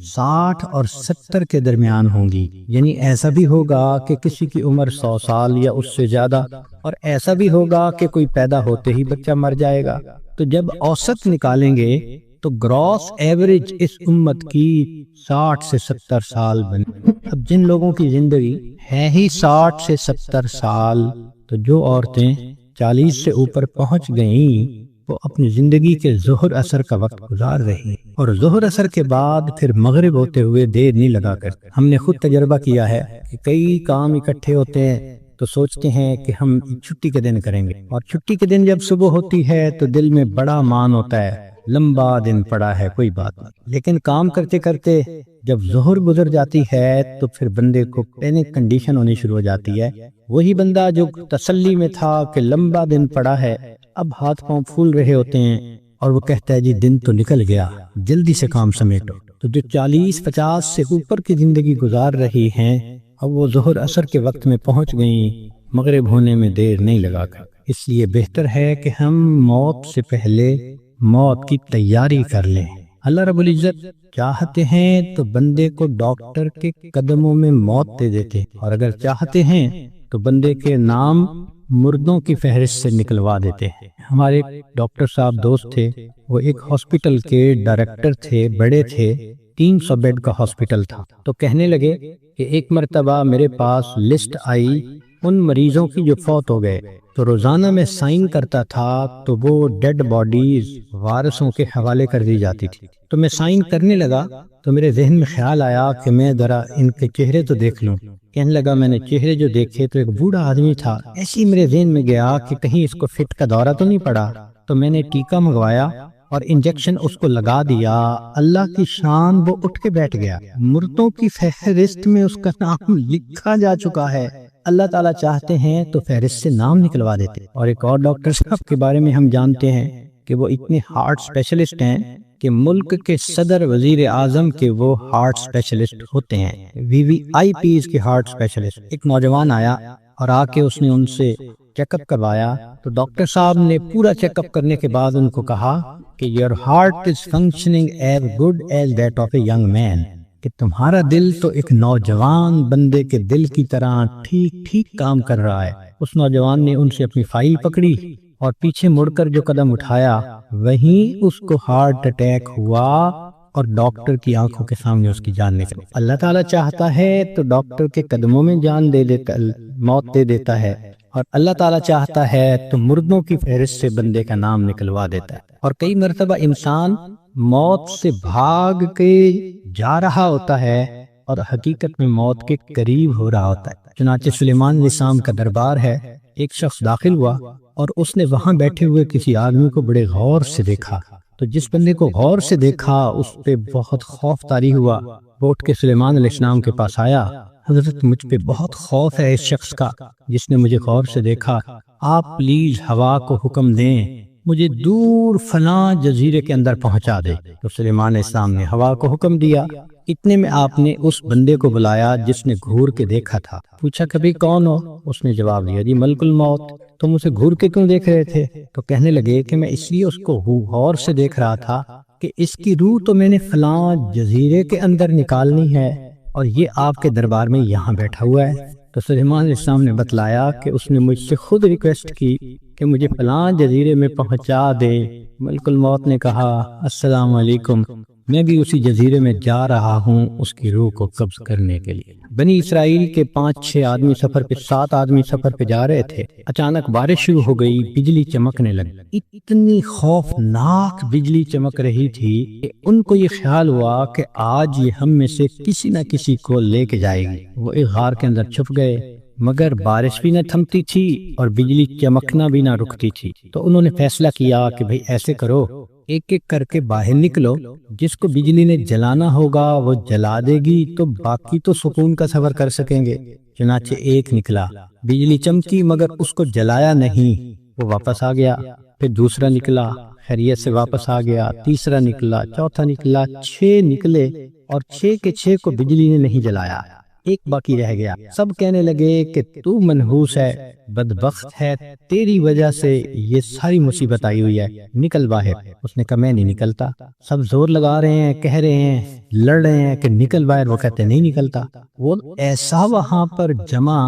60 اور 70 کے درمیان ہوں گی، یعنی ایسا بھی ہوگا کہ کسی کی عمر 100 سال یا اس سے زیادہ، اور ایسا بھی ہوگا کہ کوئی پیدا ہوتے ہی بچہ مر جائے گا۔ تو جب اوسط نکالیں گے تو گراس ایوریج اس امت کی 60 سے 70 سال بنے۔ اب جن لوگوں کی زندگی ہے ہی 60 سے 70 سال، تو جو عورتیں 40 سے اوپر پہنچ گئیں وہ اپنی زندگی کے ظہر اثر کا وقت گزار رہی، اور ظہر اثر کے بعد پھر مغرب ہوتے ہوئے دیر نہیں لگا کرتے۔ ہم نے خود تجربہ کیا ہے کہ کئی کام اکٹھے ہوتے ہیں تو سوچتے ہیں کہ ہم چھٹی کے دن کریں گے، اور چھٹی کے دن جب صبح ہوتی ہے تو دل میں بڑا مان ہوتا ہے، لمبا دن پڑا ہے، کوئی بات نہیں، لیکن کام کرتے کرتے جب ظہر گزر جاتی ہے تو پھر بندے کو پینک کنڈیشن ہونی شروع ہو جاتی ہے۔ وہی بندہ جو تسلی میں تھا کہ لمبا دن پڑا ہے، اب ہاتھ پاؤں پھول رہے ہوتے ہیں اور وہ کہتا ہے جی دن تو نکل گیا، جلدی سے کام سمیٹو۔ تو جو 40-50 سے اوپر کی زندگی گزار رہی ہیں، اب وہ ظہر عصر کے وقت میں پہنچ گئیں، مغرب ہونے میں دیر نہیں لگا کر۔ اس لیے بہتر ہے کہ ہم موت سے پہلے موت کی تیاری کر لیں۔ اللہ رب العزت چاہتے ہیں تو بندے کو ڈاکٹر کے قدموں میں موت دے دیتے، اور اگر چاہتے ہیں تو بندے کے نام مردوں کی فہرست سے نکلوا دیتے ہیں۔ ہمارے ڈاکٹر صاحب دوست تھے، وہ ایک ہاسپٹل کے ڈائریکٹر تھے، بڑے تھے، 300 بیڈ کا ہاسپٹل تھا۔ تو کہنے لگے کہ ایک مرتبہ میرے پاس لسٹ آئی ان مریضوں کی جو فوت ہو گئے، تو روزانہ میں سائن کرتا تھا تو وہ ڈیڈ باڈیز وارثوں کے حوالے کر دی جاتی تھی۔ تو میں سائن کرنے لگا تو میرے ذہن میں خیال آیا کہ میں ذرا ان کے چہرے تو دیکھ لوں۔ کہنے لگا میں نے چہرے جو دیکھے تو ایک بوڑھا آدمی تھا، ایسی میرے ذہن میں گیا کہ کہیں اس کو فٹ کا دورہ تو نہیں پڑا، تو میں نے ٹیکا منگوایا اور انجیکشن اس کو لگا دیا۔ اللہ کی شان، وہ اٹھ کے بیٹھ گیا، مردوں کی فہرست میں اس کا نام لکھا جا چکا ہے۔ اللہ تعالیٰ چاہتے ہیں تو فہرست سے نام نکلوا دیتے۔ اور ایک اور ڈاکٹر صاحب کے بارے میں ہم جانتے ہیں کہ وہ اتنے ہارٹ اسپیشلسٹ ہیں کہ ملک کے صدر وزیر اعظم کے وہ ہارٹ اسپیشلسٹ ہوتے ہیں، VVIPs کے ہارٹ اسپیشلسٹ۔ ایک نوجوان آیا اور آ کے اس نے ان سے چیک اپ کروایا، تو ڈاکٹر صاحب نے پورا چیک اپ کرنے کے بعد ان کو کہا کہ your heart is functioning as good as that of a young man، کہ تمہارا دل تو ایک نوجوان بندے کے دل کی طرح ٹھیک کام کر رہا ہے۔ اس نوجوان نے ان سے اپنی فائل پکڑی اور پیچھے مڑ کر جو قدم اٹھایا وہیں اس کو ہارٹ اٹیک ہوا اور ڈاکٹر کی آنکھوں کے سامنے اس کی جان نکلی۔ اللہ تعالیٰ چاہتا ہے تو ڈاکٹر کے قدموں میں جان دے دیتا، موت دے دیتا ہے، اور اللہ تعالیٰ چاہتا ہے تو مردوں کی فہرست سے بندے کا نام نکلوا دیتا ہے۔ اور کئی مرتبہ انسان موت سے بھاگ کے جا رہا ہوتا ہے اور حقیقت میں موت کے قریب ہو رہا ہوتا ہے۔ چنانچہ سلیمان علیہ السلام کا دربار ہے، ایک شخص داخل ہوا اور اس نے وہاں بیٹھے ہوئے کسی آدمی کو بڑے غور سے دیکھا۔ تو جس بندے کو غور سے دیکھا اس پہ بہت خوف طاری ہوا، وہ اٹھ کے سلیمان علیہ السلام کے پاس آیا، حضرت مجھ پہ بہت خوف ہے اس شخص کا جس نے مجھے غور سے دیکھا، آپ پلیز ہوا کو حکم دیں مجھے دور فلاں جزیرے کے اندر پہنچا دے۔ تو سلیمان علیہ السلام نے ہوا کو حکم دیا۔ اتنے میں آپ نے اس بندے کو بلایا جس نے گھور کے دیکھا تھا، پوچھا کبھی کون ہو؟ اس نے جواب دیا جی ملک الموت۔ تم اسے گھور کے کیوں دیکھ رہے تھے؟ تو کہنے لگے کہ میں اس لیے اس کو غور سے دیکھ رہا تھا کہ اس کی روح تو میں نے فلاں جزیرے کے اندر نکالنی ہے اور یہ آپ کے دربار میں یہاں بیٹھا ہوا ہے۔ تو سلیمان علیہ السلام نے بتلایا کہ اس نے مجھ سے خود ریکویسٹ کی کہ مجھے فلاں جزیرے میں پہنچا دے۔ ملک الموت نے کہا السلام علیکم، میں بھی اسی جزیرے میں جا رہا ہوں اس کی روح کو قبض کرنے کے لیے۔ بنی اسرائیل کے 5-6 آدمی سفر پہ 7 آدمی سفر پہ جا رہے تھے، اچانک بارش شروع ہو گئی، بجلی چمکنے لگی، اتنی خوفناک بجلی چمک رہی تھی کہ ان کو یہ خیال ہوا کہ آج یہ ہم میں سے کسی نہ کسی کو لے کے جائے گی۔ وہ ایک غار کے اندر چھپ گئے، مگر بارش بھی نہ تھمتی تھی اور بجلی چمکنا بھی نہ رکتی تھی۔ تو انہوں نے فیصلہ کیا کہ بھئی ایسے کرو، ایک ایک کر کے باہر نکلو، جس کو بجلی نے جلانا ہوگا وہ جلا دے گی تو باقی تو سکون کا سفر کر سکیں گے۔ چنانچہ ایک نکلا، بجلی چمکی مگر اس کو جلایا نہیں، وہ واپس آ گیا۔ پھر دوسرا نکلا، خیریت سے واپس آ گیا، تیسرا نکلا، چوتھا نکلا، 6 نکلے اور 6 کے 6 کو بجلی نے نہیں جلایا، ایک باقی رہ گیا۔ سب کہنے لگے کہ تو منحوس ہے، بدبخت ہے، تیری وجہ سے یہ ساری مصیبت آئی ہوئی ہے، نکل باہر۔ اس نے کہا میں نہیں نکلتا۔ سب زور لگا رہے ہیں، کہہ رہے ہیں، لڑ رہے ہیں کہ نکل باہر، وہ کہتے نہیں نکلتا۔ وہ ایسا وہاں پر جمع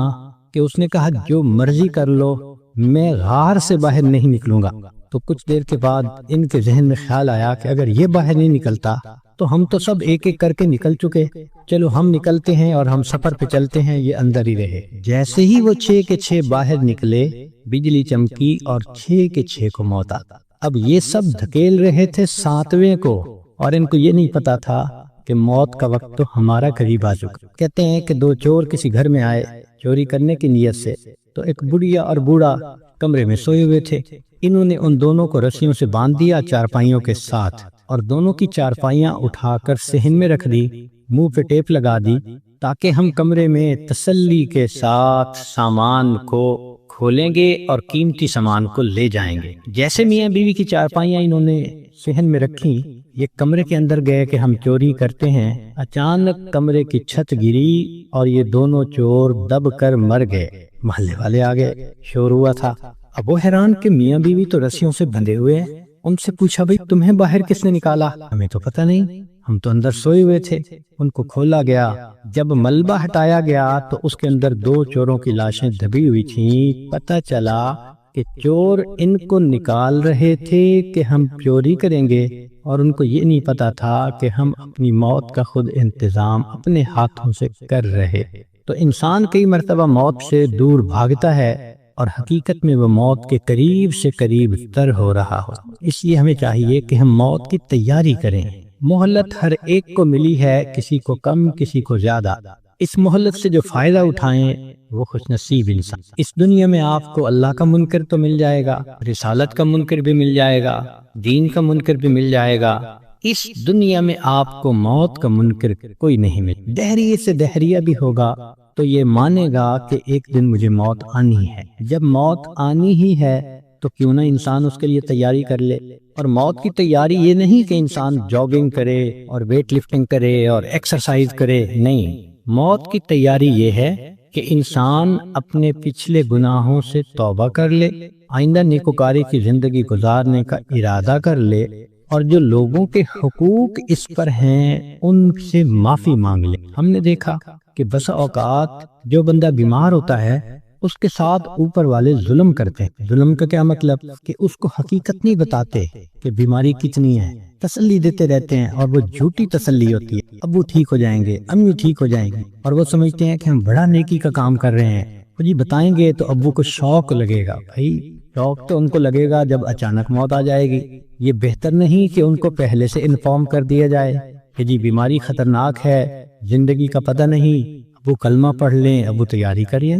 کہ اس نے کہا جو مرضی کر لو، میں غار سے باہر نہیں نکلوں گا۔ تو کچھ دیر کے بعد ان کے ذہن میں خیال آیا کہ اگر یہ باہر نہیں نکلتا تو ہم تو سب ایک ایک کر کے نکل چکے، چلو ہم نکلتے ہیں اور ہم سفر پہ چلتے ہیں، یہ اندر ہی رہے۔ جیسے ہی وہ 6 کے 6 باہر نکلے، بجلی چمکی اور 6 کے 6 کو موت آ۔ اب یہ سب دھکیل رہے تھے 7ویں کو اور ان کو یہ نہیں پتا تھا کہ موت کا وقت تو ہمارا قریب آ چکا۔ کہتے ہیں کہ 2 چور کسی گھر میں آئے چوری کرنے کی نیت سے، تو ایک بڑھیا اور بوڑھا کمرے میں سوئے ہوئے تھے۔ انہوں نے ان دونوں کو رسیوں سے باندھ دیا چارپائیوں کے ساتھ، اور دونوں کی چارپائیاں اٹھا کر صحن میں رکھ دی، منہ پہ ٹیپ لگا دی تاکہ ہم کمرے میں تسلی کے ساتھ سامان کو کھولیں گے اور قیمتی سامان کو لے جائیں گے۔ جیسے میاں بیوی کی چارپائیاں انہوں نے صحن میں رکھی، یہ کمرے کے اندر گئے کہ ہم چوری کرتے ہیں، اچانک کمرے کی چھت گری اور یہ دونوں چور دب کر مر گئے۔ محلے والے آ گئے، شور ہوا تھا۔ اب وہ حیران کہ میاں بیوی تو رسیوں سے بندھے ہوئے ہیں۔ ان سے پوچھا بھئی تمہیں باہر کس نے نکالا؟ ہمیں تو پتہ نہیں، ہم تو اندر سوئے ہوئے تھے۔ ان کو کھولا گیا، جب ملبہ ہٹایا گیا تو اس کے اندر 2 چوروں کی لاشیں دبی ہوئی تھیں۔ پتہ چلا کہ چور ان کو نکال رہے تھے کہ ہم چوری کریں گے، اور ان کو یہ نہیں پتا تھا کہ ہم اپنی موت کا خود انتظام اپنے ہاتھوں سے کر رہے۔ تو انسان کئی مرتبہ موت سے دور بھاگتا ہے اور حقیقت میں وہ موت کے قریب سے قریب تر ہو رہا ہو۔ اس لیے ہمیں چاہیے کہ ہم موت کی تیاری کریں۔ مہلت ہر ایک کو ملی ہے، کسی کو کم کسی کو زیادہ۔ اس مہلت سے جو فائدہ اٹھائیں وہ خوش نصیب انسان۔ اس دنیا میں آپ کو اللہ کا منکر تو مل جائے گا، رسالت کا منکر بھی مل جائے گا، دین کا منکر بھی مل جائے گا۔ اس دنیا میں آپ کو موت کا منکر کوئی نہیں مل۔ دہریے سے دہریہ بھی ہوگا تو یہ مانے گا کہ ایک دن مجھے موت آنی ہے۔ جب موت آنی ہی ہے تو کیوں نہ انسان اس کے لیے تیاری کر لے۔ اور موت کی تیاری یہ نہیں کہ انسان جاگنگ کرے اور ویٹ لفٹنگ کرے اور ایکسرسائز کرے، نہیں۔ موت کی تیاری یہ ہے کہ انسان اپنے پچھلے گناہوں سے توبہ کر لے، آئندہ نیکوکاری کی زندگی گزارنے کا ارادہ کر لے، اور جو لوگوں کے حقوق اس پر ہیں ان سے معافی مانگ لے۔ ہم نے دیکھا کہ بسا اوقات جو بندہ بیمار ہوتا ہے اس کے ساتھ اوپر والے ظلم کرتے ہیں۔ ظلم کا کیا مطلب؟ کہ اس کو حقیقت نہیں بتاتے کہ بیماری کتنی ہے، تسلی دیتے رہتے ہیں، اور وہ جھوٹی تسلی ہوتی ہے۔ ابو ٹھیک ہو جائیں گے، امی ٹھیک ہو جائیں گی، اور وہ سمجھتے ہیں کہ ہم بڑا نیکی کا کام کر رہے ہیں۔ وہ جی بتائیں گے تو ابو کو شوق لگے گا، بھائی شوق تو ان کو لگے گا جب اچانک موت آ جائے گی۔ یہ بہتر نہیں کہ ان کو پہلے سے انفارم کر دیا جائے کہ جی بیماری خطرناک ہے، زندگی کا پتہ نہیں، اب وہ کلمہ پڑھ لیں، اب وہ تیاری کریں۔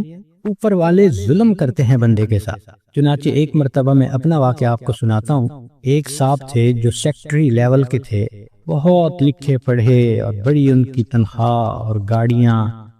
اوپر والے ظلم کرتے ہیں بندے کے ساتھ۔ چنانچہ ایک مرتبہ میں اپنا واقعہ آپ کو سناتا ہوں۔ ایک صاحب تھے جو سیکٹری لیول کے تھے، بہت لکھے پڑھے اور بڑی ان کی تنخواہ اور گاڑیاں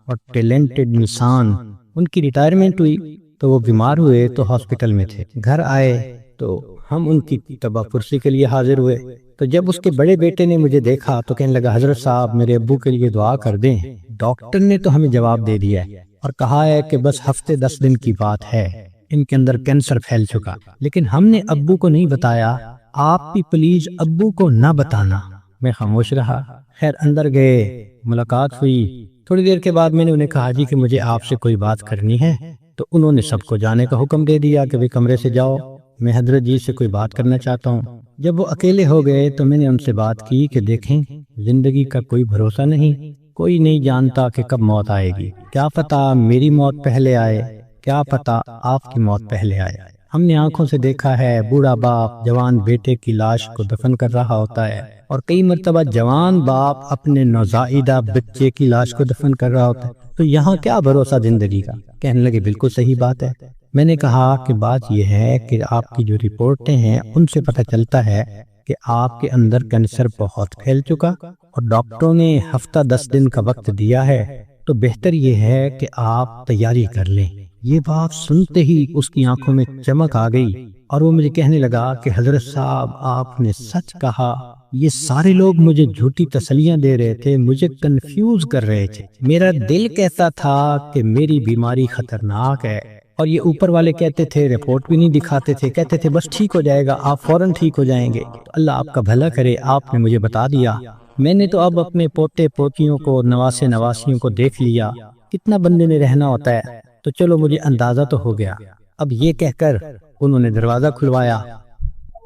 اور ٹیلنٹڈ انسان۔ ان کی ریٹائرمنٹ ہوئی تو وہ بیمار ہوئے تو ہاسپٹل میں تھے۔ گھر آئے تو ہم ان کی تباہ پرسی کے لیے حاضر ہوئے۔ تو جب اس کے بڑے بیٹے نے مجھے دیکھا تو کہنے لگا، حضرت صاحب میرے ابو کے لیے دعا کر دیں، ڈاکٹر نے تو ہمیں جواب دے دیا ہے اور کہا ہے کہ بس ہفتے 10 دن کی بات ہے، ان کے اندر کینسر پھیل چکا، لیکن ہم نے ابو کو نہیں بتایا، آپ بھی پلیز ابو کو نہ بتانا۔ میں خاموش رہا۔ خیر اندر گئے، ملاقات ہوئی۔ تھوڑی دیر کے بعد میں نے انہیں کہا جی کہ مجھے آپ سے کوئی بات کرنی ہے، تو انہوں نے سب کو جانے کا حکم دے دیا کہ کمرے سے جاؤ، میں حضرت جی سے کوئی بات کرنا چاہتا ہوں۔ جب وہ اکیلے ہو گئے تو میں نے ان سے بات کی کہ دیکھیں، زندگی کا کوئی بھروسہ نہیں، کوئی نہیں جانتا کہ کب موت آئے گی، کیا پتا میری موت پہلے آئے، کیا پتا آپ کی موت پہلے آئے۔ ہم نے آنکھوں سے دیکھا ہے بوڑھا باپ جوان بیٹے کی لاش کو دفن کر رہا ہوتا ہے، اور کئی مرتبہ جوان باپ اپنے نوزائیدہ بچے کی لاش کو دفن کر رہا ہوتا ہے، تو یہاں کیا بھروسہ زندگی کا؟ کہنے لگے بالکل صحیح بات ہے۔ میں نے کہا کہ بات یہ ہے کہ آپ کی جو رپورٹیں ہیں ان سے پتہ چلتا ہے کہ آپ کے اندر کینسر بہت پھیل چکا، اور ڈاکٹروں نے ہفتہ 10 دن کا وقت دیا ہے، تو بہتر یہ ہے کہ آپ تیاری کر لیں۔ یہ بات سنتے ہی اس کی آنکھوں میں چمک آ گئی، اور وہ مجھے کہنے لگا کہ حضرت صاحب آپ نے سچ کہا، یہ سارے لوگ مجھے جھوٹی تسلیاں دے رہے تھے، مجھے کنفیوز کر رہے تھے۔ میرا دل کہتا تھا کہ میری بیماری خطرناک ہے، اور یہ اوپر والے کہتے تھے، رپورٹ بھی نہیں دکھاتے تھے، کہتے تھے بس ٹھیک ہو جائے گا، آپ فوراً ٹھیک ہو جائیں گے۔ تو اللہ آپ کا بھلا کرے، آپ نے مجھے بتا دیا۔ میں نے تو اب اپنے پوتے پوتیوں کو، نواسے نواسیوں کو دیکھ لیا، کتنا بندے نے رہنا ہوتا ہے، تو چلو مجھے اندازہ تو ہو گیا۔ اب یہ کہہ کر انہوں نے دروازہ کھلوایا۔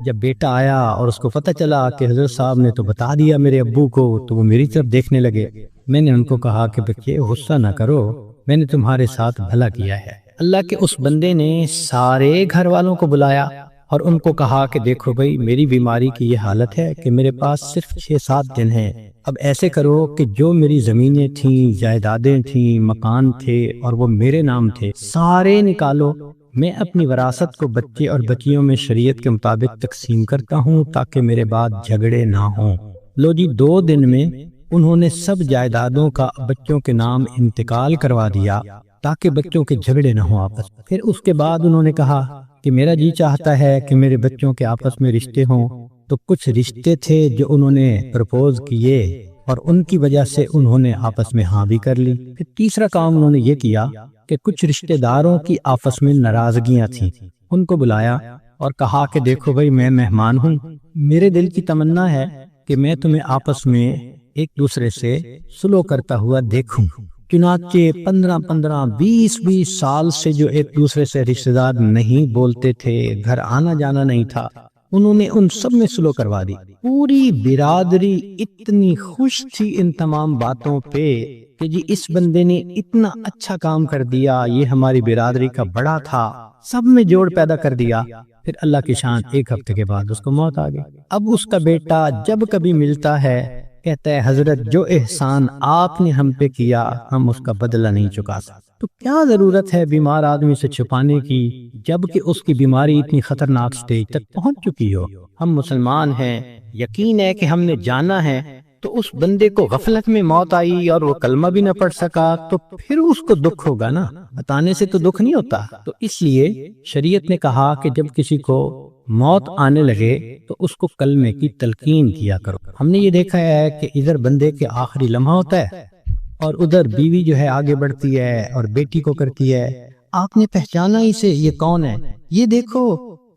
جب بیٹا آیا اور اس کو پتہ چلا کہ حضرت صاحب نے تو بتا دیا میرے ابو کو، تو وہ میری طرف دیکھنے لگے۔ میں نے ان کو کہا کہ بچے غصہ نہ کرو، میں نے تمہارے ساتھ بھلا کیا ہے۔ اللہ کے اس بندے نے سارے گھر والوں کو بلایا اور ان کو کہا کہ دیکھو بھائی، میری بیماری کی یہ حالت ہے کہ میرے پاس صرف 6-7 دن ہیں، اب ایسے کرو کہ جو میری زمینیں تھیں، جائیدادیں تھیں، مکان تھے اور وہ میرے نام تھے، سارے نکالو، میں اپنی وراثت کو بچے اور بچیوں میں شریعت کے مطابق تقسیم کرتا ہوں تاکہ میرے بعد جھگڑے نہ ہوں۔ لو جی، 2 دن میں انہوں نے سب جائیدادوں کا بچوں کے نام انتقال کروا دیا تاکہ بچوں کے جھگڑے نہ ہوں آپس۔ پھر اس کے بعد انہوں نے کہا کہ میرا جی چاہتا ہے کہ میرے بچوں کے آپس میں رشتے ہوں، تو کچھ رشتے تھے جو انہوں نے پرپوز کیے اور ان کی وجہ سے انہوں نے آپس میں ہاں بھی کر لی۔ پھر تیسرا کام انہوں نے یہ کیا کہ کچھ رشتے داروں کی آپس میں ناراضگیاں تھیں، ان کو بلایا اور کہا کہ دیکھو بھائی، میں مہمان ہوں، میرے دل کی تمنا ہے کہ میں تمہیں آپس میں ایک دوسرے سے سلو کرتا ہوا دیکھوں۔ چنانچہ 15 20 سال سے جو ایک دوسرے سے رشتہ دار نہیں بولتے تھے، گھر آنا جانا نہیں تھا، انہوں نے ان سب میں سلو کروا دی۔ پوری برادری اتنی خوش تھی ان تمام باتوں پہ کہ جی اس بندے نے اتنا اچھا کام کر دیا، یہ ہماری برادری کا بڑا تھا، سب میں جوڑ پیدا کر دیا۔ پھر اللہ کی شان، 1 ہفتے کے بعد اس کو موت آ گئی۔ اب اس کا بیٹا جب کبھی ملتا ہے کہتا ہے حضرت جو احسان آپ نے ہم پہ کیا ہم اس کا بدلہ نہیں چکا سکتے۔ تو کیا ضرورت ہے بیمار آدمی سے چھپانے کی جبکہ اس کی بیماری اتنی خطرناک سٹیج تک پہنچ چکی ہو؟ ہم مسلمان ہیں، یقین ہے کہ ہم نے جانا ہے، تو اس بندے کو غفلت میں موت آئی اور وہ کلمہ بھی نہ پڑھ سکا تو پھر اس کو دکھ ہوگا نا، بتانے سے تو دکھ نہیں ہوتا۔ تو اس لیے شریعت نے کہا کہ جب کسی کو موت آنے لگے تو اس کو کلمے کی تلقین کیا کرو۔ ہم نے یہ دیکھا ہے کہ ادھر بندے کے آخری لمحہ ہوتا ہے اور ادھر بیوی جو ہے آگے بڑھتی ہے اور بیٹی کو کرتی ہے، آپ نے پہچانا ہی سے یہ کون ہے، یہ دیکھو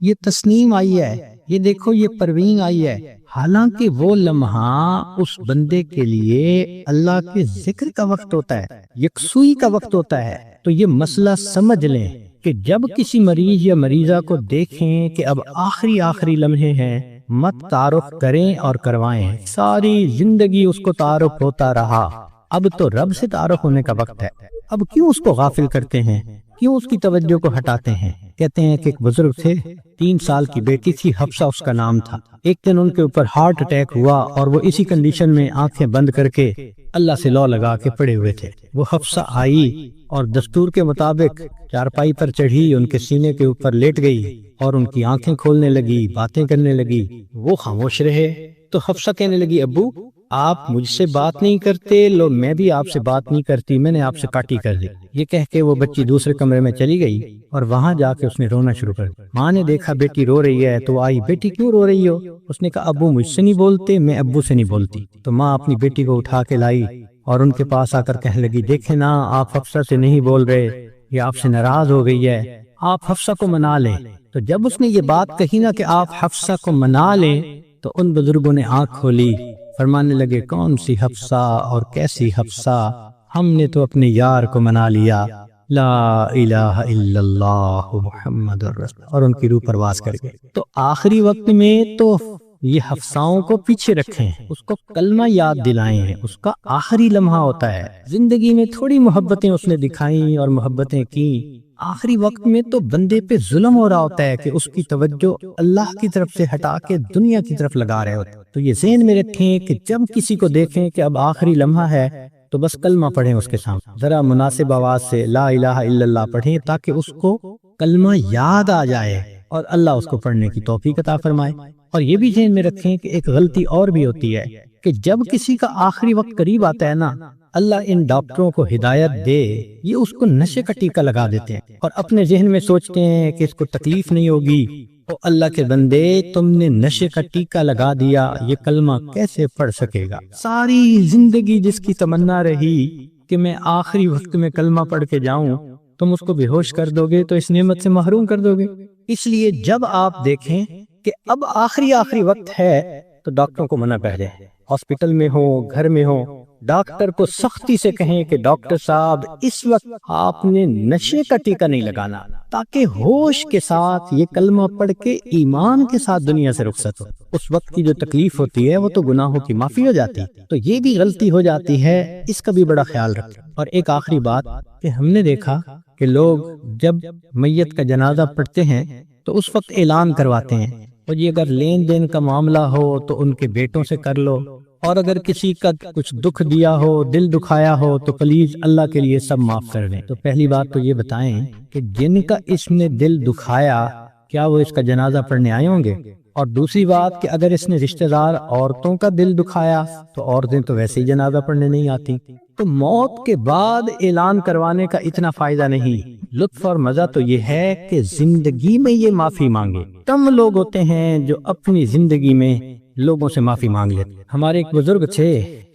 یہ تسنیم آئی ہے، یہ دیکھو یہ پروین آئی ہے، حالانکہ وہ لمحہ اس بندے کے لیے اللہ کے ذکر کا وقت ہوتا ہے، یکسوئی کا وقت ہوتا ہے۔ تو یہ مسئلہ سمجھ لیں کہ جب کسی مریض یا مریضہ کو دیکھیں کہ اب آخری لمحے ہیں، مت تعارف کریں اور کروائیں۔ ساری زندگی اس کو تعارف ہوتا رہا، اب تو رب سے تعارف ہونے کا وقت ہے، اب کیوں اس کو غافل کرتے ہیں، کیوں اس کی توجہ کو ہٹاتے ہیں؟ کہتے ہیں کہ ایک بزرگ تھے، 3 سال کی بیٹی تھی، حفصہ اس کا نام تھا۔ ایک دن ان کے اوپر ہارٹ اٹیک ہوا اور وہ اسی کنڈیشن میں آنکھیں بند کر کے اللہ سے لو لگا کے پڑے ہوئے تھے۔ وہ حفصہ آئی اور دستور کے مطابق چارپائی پر چڑھی، ان کے سینے کے اوپر لیٹ گئی اور ان کی آنکھیں کھولنے لگی، باتیں کرنے لگی۔ وہ خاموش رہے تو حفصہ کہنے لگی، ابو آپ مجھ سے بات نہیں کرتے، لو میں بھی آپ سے بات نہیں کرتی، میں نے آپ سے پارٹی کر دی۔ یہ کہہ کے وہ بچی دوسرے کمرے میں چلی گئی اور وہاں جا کے اس نے رونا شروع کر دیا۔ ماں نے دیکھا بیٹی رو رہی ہے تو آئی، بیٹی کیوں رو رہی ہو؟ اس نے کہا ابو مجھ سے نہیں بولتے، میں ابو سے نہیں بولتی۔ تو ماں اپنی بیٹی کو اٹھا کے لائی اور ان کے پاس آ کر کہنے لگی، دیکھیں نا آپ حفصہ سے نہیں بول رہے، یہ آپ سے ناراض ہو گئی ہے، آپ حفصہ کو منا لیں۔ تو جب اس نے یہ بات کہی نا کہ آپ حفصہ کو منا لیں، تو ان بزرگوں نے آنکھ کھولی، فرمانے لگے، کون سی حفصہ اور کیسی حفصہ، ہم نے تو اپنے یار کو منا لیا، لا الہ الا اللہ محمد الرسول، اور ان کی روح پرواز کر گئے۔ تو آخری وقت میں تو یہ حفصاؤں کو پیچھے رکھیں، اس کو کلمہ یاد دلائیں، اس کا آخری لمحہ ہوتا ہے۔ زندگی میں تھوڑی محبتیں اس نے دکھائیں اور محبتیں کی، آخری وقت میں تو بندے پہ ظلم ہو رہا ہوتا ہے کہ اس کی توجہ اللہ کی طرف سے ہٹا کے دنیا کی طرف لگا رہے ہوتے ہیں۔ تو یہ ذہن میں رکھیں کہ جب کسی کو دیکھیں کہ اب آخری لمحہ ہے تو بس کلمہ پڑھیں اس کے سامنے، ذرا مناسب آواز سے لا الہ الا اللہ پڑھیں تاکہ اس کو کلمہ یاد آ جائے اور اللہ اس کو پڑھنے کی توفیق عطا فرمائے۔ اور یہ بھی ذہن میں رکھیں کہ ایک غلطی اور بھی ہوتی ہے کہ جب کسی کا آخری وقت قریب آتا ہے نا، اللہ ان ڈاکٹروں کو ہدایت دے، یہ اس کو نشے کا ٹیکہ لگا دیتے ہیں اور اپنے ذہن میں سوچتے ہیں کہ اس کو تکلیف نہیں ہوگی۔ تو اللہ کے بندے، تم نے نشے کا ٹیکہ لگا دیا، یہ کلمہ کیسے پڑھ سکے گا؟ ساری زندگی جس کی تمنا رہی کہ میں آخری وقت میں کلمہ پڑھ کے جاؤں، تم اس کو بے ہوش کر دو گے تو اس نعمت سے محروم کر دو گے۔ اس لیے جب آپ دیکھیں کہ اب آخری وقت ہے تو ڈاکٹروں کو منع کر دیں، ہاسپٹل میں ہو، گھر میں ہو، ڈاکٹر کو سختی سے کہیں کہ ڈاکٹر صاحب اس وقت آپ نے نشے کا ٹیکہ نہیں لگانا، تاکہ ہوش کے ساتھ یہ کلمہ پڑھ کے ایمان کے ساتھ دنیا سے رخصت ہو۔ اس وقت کی جو تکلیف ہوتی ہے وہ تو گناہوں کی معافی ہو جاتی ہے، تو یہ بھی غلطی ہو جاتی ہے، اس کا بھی بڑا خیال رکھیں۔ اور ایک آخری بات کہ ہم نے دیکھا کہ لوگ جب میت کا جنازہ پڑھتے ہیں تو اس وقت اعلان کرواتے ہیں، اور یہ اگر لین دین کا معاملہ ہو تو ان کے بیٹوں سے کر لو، اور اگر کسی کا کچھ دکھ دیا ہو، دل دکھایا ہو تو پلیز اللہ کے لیے سب معاف کر دیں۔ تو پہلی بات تو یہ بتائیں کہ جن کا اس نے دل دکھایا کیا وہ اس کا جنازہ پڑھنے آئے ہوں گے؟ اور دوسری بات کہ اگر اس نے رشتہ دار عورتوں کا دل دکھایا تو عورتیں تو ویسے ہی جنازہ پڑھنے نہیں آتی۔ تو موت کے بعد اعلان کروانے کا اتنا فائدہ نہیں، لطف اور مزہ تو یہ ہے کہ زندگی میں یہ معافی مانگے۔ کم لوگ ہوتے ہیں جو اپنی زندگی میں لوگوں سے معافی مانگ لیتے۔ ہمارے ایک بزرگ تھے،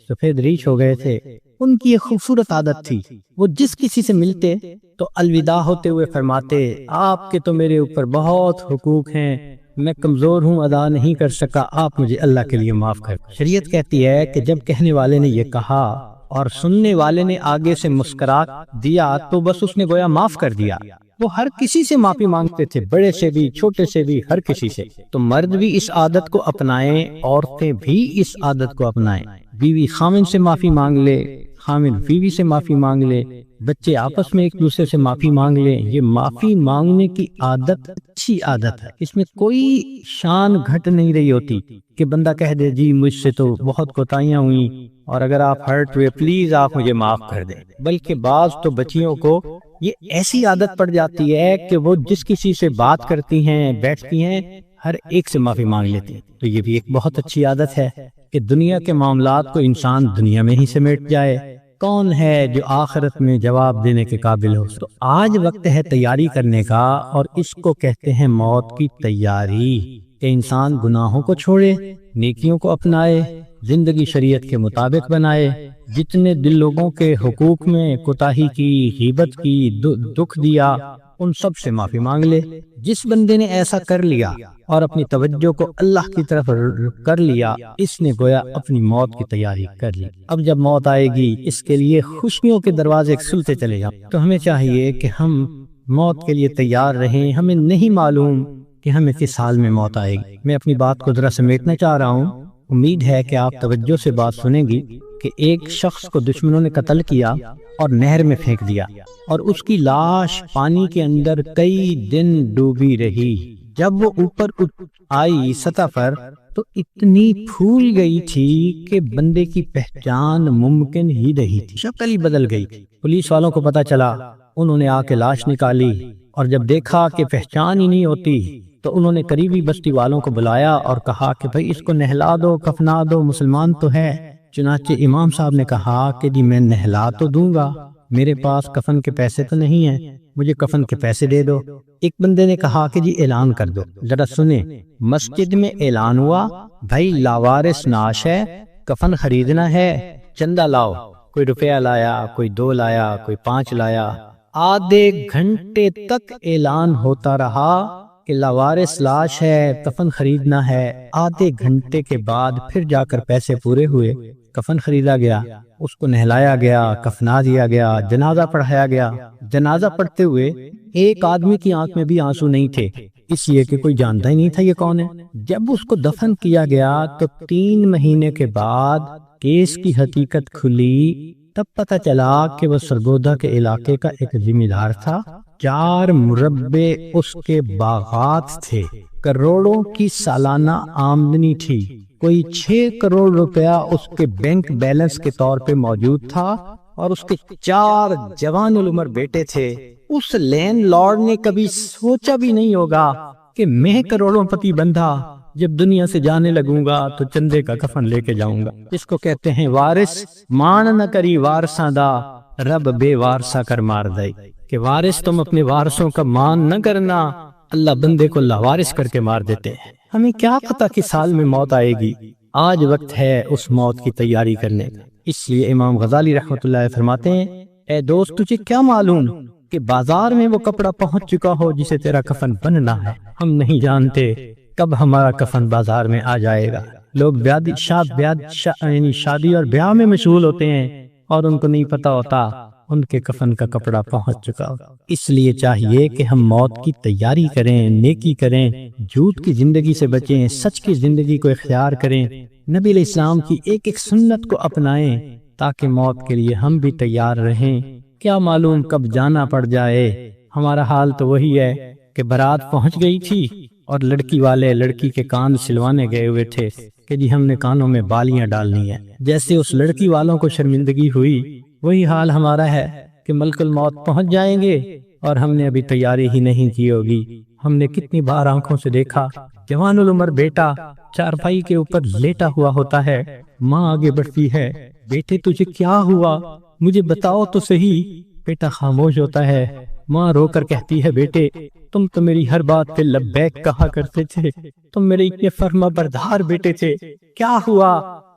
سفید ریش ہو گئے تھے، ان کی ایک خوبصورت عادت تھی، وہ جس کسی سے ملتے تو الوداع ہوتے ہوئے فرماتے، آپ کے تو میرے اوپر بہت حقوق ہیں، میں کمزور ہوں، ادا نہیں کر سکا، آپ مجھے اللہ کے لیے معاف کر۔ شریعت کہتی ہے کہ جب کہنے والے نے یہ کہا اور سننے والے نے آگے سے مسکرا دیا تو بس اس نے گویا معاف کر دیا۔ وہ ہر کسی سے معافی مانگتے تھے، بڑے سے بھی، چھوٹے سے بھی، ہر کسی سے۔ تو مرد بھی اس عادت کو اپنائیں، عورتیں بھی اس عادت کو اپنائیں۔ بیوی خامن سے معافی مانگ لے، خامن بیوی سے معافی مانگ لے، بچے آپس میں ایک دوسرے سے معافی مانگ لیں۔ یہ معافی مانگنے کی عادت اچھی عادت ہے، اس میں کوئی شان گھٹ نہیں رہی ہوتی کہ بندہ کہہ دے جی مجھ سے تو بہت کوتاہیاں ہوئیں اور اگر آپ ہرٹ ہوئے پلیز آپ مجھے معاف کر دیں۔ بلکہ بعض تو بچیوں کو یہ ایسی عادت پڑ جاتی ہے کہ وہ جس کسی سے بات کرتی ہیں، بیٹھتی ہیں، ہر ایک سے معافی مانگ لیتی ہیں۔ تو یہ بھی ایک بہت اچھی عادت ہے کہ دنیا کے معاملات کو انسان دنیا میں ہی سمیٹ جائے۔ کون ہے جو آخرت میں جواب دینے کے قابل ہو؟ تو آج وقت ہے تیاری کرنے کا، اور اس کو کہتے ہیں موت کی تیاری، کہ انسان گناہوں کو چھوڑے، نیکیوں کو اپنائے، زندگی شریعت کے مطابق بنائے، جتنے دل لوگوں کے حقوق میں کوتاہی کی، غیبت کی، دکھ دیا، ان سب سے معافی مانگ لے۔ جس بندے نے ایسا کر لیا اور اپنی توجہ کو اللہ کی طرف کر لیا، اس نے گویا اپنی موت کی تیاری کر لی۔ اب جب موت آئے گی اس کے لیے خوشیوں کے دروازے کھلتے چلے جائیں۔ تو ہمیں چاہیے کہ ہم موت کے لیے تیار رہیں۔ ہمیں نہیں معلوم کہ ہمیں کس حال میں موت آئے گی۔ میں اپنی بات کو ذرا سمیٹنا چاہ رہا ہوں، امید ہے کہ آپ توجہ سے بات سنیں گی کہ ایک شخص کو دشمنوں نے قتل کیا اور نہر میں پھینک دیا، اور اس کی لاش پانی کے اندر کئی دن ڈوبی رہی۔ جب وہ اوپر آئی سطح پر تو اتنی پھول گئی تھی کہ بندے کی پہچان ممکن ہی نہیں تھی، شکل ہی بدل گئی۔ پولیس والوں کو پتا چلا، انہوں نے آ کے لاش نکالی اور جب دیکھا کہ پہچان ہی نہیں ہوتی تو انہوں نے قریبی بستی والوں کو بلایا اور کہا کہ بھئی اس کو نہلا دو، کفنا دو، مسلمان تو ہے۔ چنانچہ امام صاحب نے کہا کہ جی میں نہلا تو دوں گا، میرے پاس کفن کے پیسے تو نہیں ہیں، مجھے کفن کے پیسے دے دو۔ ایک بندے نے کہا کہ جی اعلان کر دو۔ ذرا سنیں، مسجد میں اعلان ہوا، بھائی لاوارث نعش ہے، کفن خریدنا ہے، چندہ لاؤ۔ کوئی روپیہ لایا، کوئی 2 لایا، کوئی 5 لایا۔ آدھے گھنٹے تک اعلان ہوتا رہا کہ لاوارث لاش ہے، کفن خریدنا ہے۔ آدھے گھنٹے کے بعد پھر جا کر پیسے پورے ہوئے، کفن خریدا گیا، اس کو نہلایا گیا، کفنا دیا گیا، جنازہ پڑھایا گیا۔ جنازہ پڑھتے ہوئے ایک آدمی کی آنکھ میں بھی آنسو نہیں تھے، اس لیے کہ کوئی جانتا ہی نہیں تھا یہ کون ہے۔ جب اس کو دفن کیا گیا تو 3 مہینے کے بعد کیس کی حقیقت کھلی، تب پتہ چلا کہ وہ سرگودا کے علاقے کا ایک ذمہ دار تھا۔ 4 مربع اس کے باغات تھے، کروڑوں کی سالانہ آمدنی تھی، کوئی 6 کروڑ روپیہ اس کے بینک بیلنس کے طور پہ موجود تھا اور اس کے 4 جوان العمر بیٹے تھے۔ اس لینڈ لارڈ نے کبھی سوچا بھی نہیں ہوگا کہ میں کروڑوں پتی بندھا جب دنیا سے جانے لگوں گا تو چندے کا کفن لے کے جاؤں گا۔ اس کو کہتے ہیں وارث مان نہ کری وارثاں دا، رب بے وارثا کر مار دے، کہ وارث تم اپنے وارثوں کا مان نہ کرنا، اللہ بندے کو لاوارث کر کے مار دیتے ہیں۔ ہمیں کیا پتا کس سال میں موت آئے گی، آج وقت ہے اس موت کی تیاری کرنے کا۔ اس لیے امام غزالی رحمۃ اللہ فرماتے ہیں، اے دوست تجھے کیا معلوم کہ بازار میں وہ کپڑا پہنچ چکا ہو جسے تیرا کفن بننا ہے، ہم نہیں جانتے کب ہمارا کفن بازار میں آ جائے گا۔ لوگ شادی اور بیاہ میں مشغول ہوتے ہیں اور ان کو نہیں پتا ہوتا ان کے کفن کا کپڑا پہنچ چکا ہو۔ اس لیے چاہیے کہ ہم موت کی تیاری کریں، نیکی کریں، جھوٹ کی زندگی سے بچیں، سچ کی زندگی کو اختیار کریں، نبی علیہ السلام کی ایک ایک سنت کو اپنائیں تاکہ موت کے لیے ہم بھی تیار رہیں۔ کیا معلوم کب جانا پڑ جائے۔ ہمارا حال تو وہی ہے کہ بارات پہنچ گئی تھی اور لڑکی والے لڑکی کے کان سلوانے گئے ہوئے تھے کہ جی ہم نے کانوں میں بالیاں ڈالنی ہیں۔ جیسے اس لڑکی والوں کو شرمندگی ہوئی، وہی حال ہمارا ہے کہ ملک الموت پہنچ جائیں گے اور ہم نے ابھی تیاری ہی نہیں کی ہوگی۔ ہم نے کتنی بار آنکھوں سے دیکھا جوان العمر بیٹا چارپائی کے اوپر لیٹا ہوا ہوتا ہے، ماں آگے بڑھتی ہے، بیٹے تجھے کیا ہوا، مجھے بتاؤ تو صحیح۔ بیٹا خاموش ہوتا ہے، ماں رو کر کہتی ہے، بیٹے تم تو میری ہر بات پہ لبیک کہا کرتے تھے، تم میرے اتنے فرما بردار بیٹے تھے، کیا ہوا؟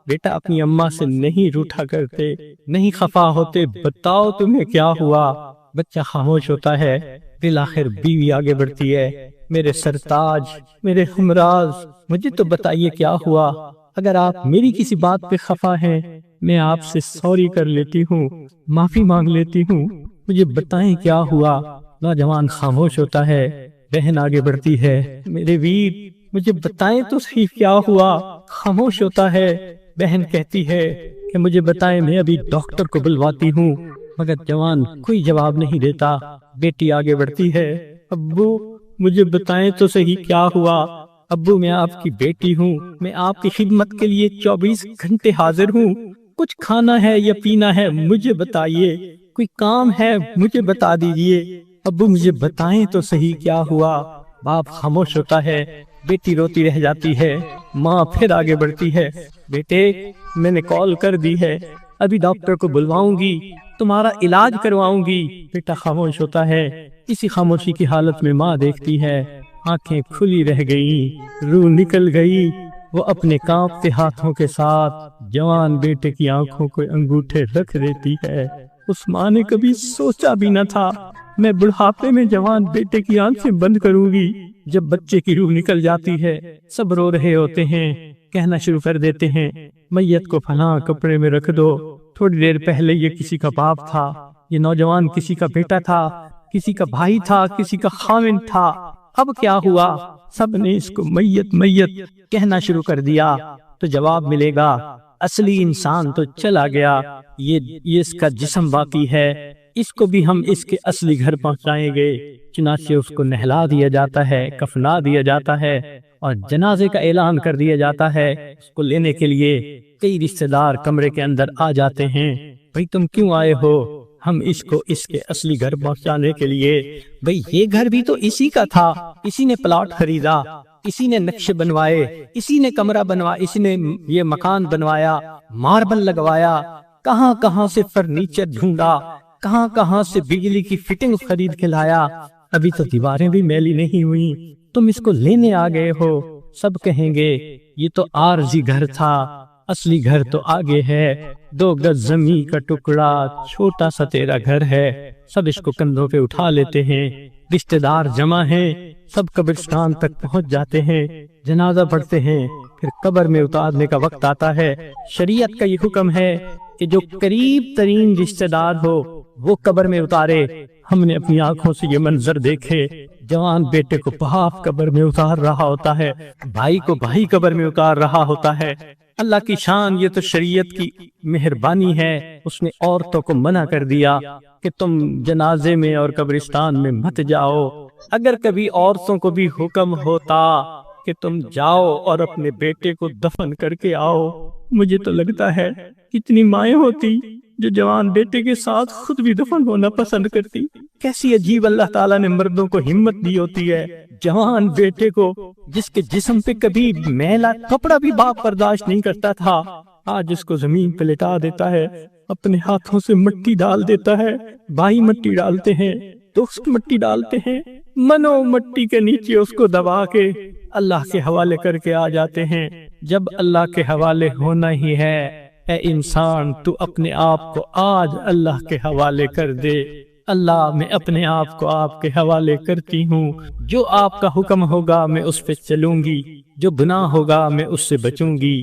بیٹا اپنی اماں سے نہیں روٹھا کرتے، نہیں خفا ہوتے، بتاؤ تمہیں کیا ہوا؟ بچہ خاموش ہوتا ہے، بالآخر بیوی آگے بڑھتی ہے، میرے سرتاج، میرے ہمراز، مجھے تو بتائیے کیا ہوا؟ اگر آپ میری کسی بات پہ خفا ہیں میں آپ سے سوری کر لیتی ہوں، معافی مانگ لیتی ہوں، مجھے بتائیں کیا ہوا؟ نوجوان خاموش ہوتا ہے، بہن آگے بڑھتی ہے، میرے ویر مجھے بتائیں تو صحیح کیا ہوا؟ خاموش ہوتا ہے، بہن کہتی ہے کہ مجھے بتائیں، میں ابھی ڈاکٹر کو بلواتی ہوں، مگر جوان کوئی جواب نہیں دیتا۔ بیٹی آگے بڑھتی ہے، ابو مجھے بتائیں تو صحیح کیا ہوا؟ ابو میں آپ کی بیٹی ہوں، میں آپ کی خدمت کے لیے 24 گھنٹے حاضر ہوں، کچھ کھانا ہے یا پینا ہے مجھے بتائیے، کوئی کام ہے مجھے بتا دیجئے، ابو مجھے بتائیں تو صحیح کیا ہوا؟ باپ خاموش ہوتا ہے، بیٹی روتی رہ جاتی ہے، ماں پھر آگے بڑھتی ہے، بیٹے میں نے کال کر دی ہے، ابھی ڈاکٹر کو بلواؤں گی، تمہارا علاج کرواؤں گی۔ بیٹا خاموش ہوتا ہے، اسی خاموشی کی حالت میں ماں دیکھتی ہے، آنکھیں کھلی رہ گئی، روح نکل گئی، وہ اپنے کانپتے ہاتھوں کے ساتھ جوان بیٹے کی آنکھوں کو انگوٹھے رکھ دیتی ہے۔ اس ماں نے کبھی سوچا بھی نہ تھا میں بڑھاپے میں جوان بیٹے کی آنکھیں بند کروں گی۔ جب بچے کی روح نکل جاتی ہے، سب رو رہے ہوتے ہیں، کہنا شروع کر دیتے ہیں، میت کو فلاں کپڑے میں رکھ دو، تھوڑی دیر پہلے یہ کسی کا باپ تھا، یہ نوجوان کسی کا بیٹا تھا، کسی کا بھائی تھا، کسی کا خاوند تھا، اب کیا ہوا؟ سب نے اس کو میت میت کہنا شروع کر دیا، تو جواب ملے گا اصلی انسان تو چلا گیا، یہ اس کا جسم باقی ہے، اس کو بھی ہم اس کے اصلی گھر پہنچائیں گے۔ چنانچہ اس کو نہلا دیا جاتا ہے، کفنا دیا جاتا ہے اور جنازے کا اعلان کر دیا جاتا ہے۔ اس کو لینے کے لیے کئی رشتہ دار کمرے کے اندر آ جاتے ہیں۔ بھئی تم کیوں آئے ہو؟ ہم اس کو اس کے اصلی گھر پہنچانے کے لیے۔ بھئی یہ گھر بھی تو اسی کا تھا، اسی نے پلاٹ خریدا، اسی نے نقشے بنوائے، اسی نے کمرہ بنوایا، اسی نے یہ مکان بنوایا، ماربل لگوایا، کہاں کہاں سے فرنیچر ڈھونڈا، کہاں کہاں سے بجلی کی فٹنگ خرید کے لایا، ابھی تو دیواریں بھی میلی نہیں ہوئی، تم اس کو لینے آ گئے ہو۔ سب کہیں گے یہ تو عارضی گھر تھا، اصلی گھر تو آگے ہے، 2 گز زمین کا ٹکڑا، چھوٹا سا تیرا گھر ہے۔ سب اس کو کندھوں پہ اٹھا لیتے ہیں، رشتہ دار جمع ہیں، سب قبرستان تک پہنچ جاتے ہیں، جنازہ پڑھتے ہیں، پھر قبر میں اتارنے کا وقت آتا ہے۔ شریعت کا یہ حکم ہے کہ جو قریب ترین رشتہ دار ہو وہ قبر میں اتارے۔ ہم نے اپنی آنکھوں سے یہ منظر دیکھے، جوان بیٹے کو باپ قبر میں اتار رہا ہوتا ہے، بھائی کو بھائی قبر میں اتار رہا ہوتا ہے۔ اللہ کی شان، یہ تو شریعت کی مہربانی ہے، اس نے عورتوں کو منع کر دیا کہ تم جنازے میں اور قبرستان میں مت جاؤ۔ اگر کبھی عورتوں کو بھی حکم ہوتا کہ تم جاؤ اور اپنے بیٹے کو دفن کر کے آؤ، مجھے تو لگتا ہے کتنی مائیں ہوتی جو جوان بیٹے کے ساتھ خود بھی دفن ہونا پسند کرتی۔ کیسی عجیب اللہ تعالیٰ نے مردوں کو ہمت دی ہوتی ہے، جوان بیٹے کو جس کے جسم پہ کبھی میلا کپڑا بھی باپ برداشت نہیں کرتا تھا، آج اس کو زمین پہ لٹا دیتا ہے، اپنے ہاتھوں سے مٹی ڈال دیتا ہے، بھائی مٹی ڈالتے ہیں، دوست مٹی ڈالتے ہیں، منو مٹی کے نیچے اس کو دبا کے اللہ کے حوالے کر کے آ جاتے ہیں۔ جب اللہ کے حوالے ہونا ہی ہے، اے انسان تو اپنے آپ کو آج اللہ کے حوالے کر دے۔ اللہ میں اپنے آپ کو آپ کے حوالے کرتی ہوں، جو آپ کا حکم ہوگا میں اس پہ چلوں گی، جو گناہ ہوگا میں اس سے بچوں گی۔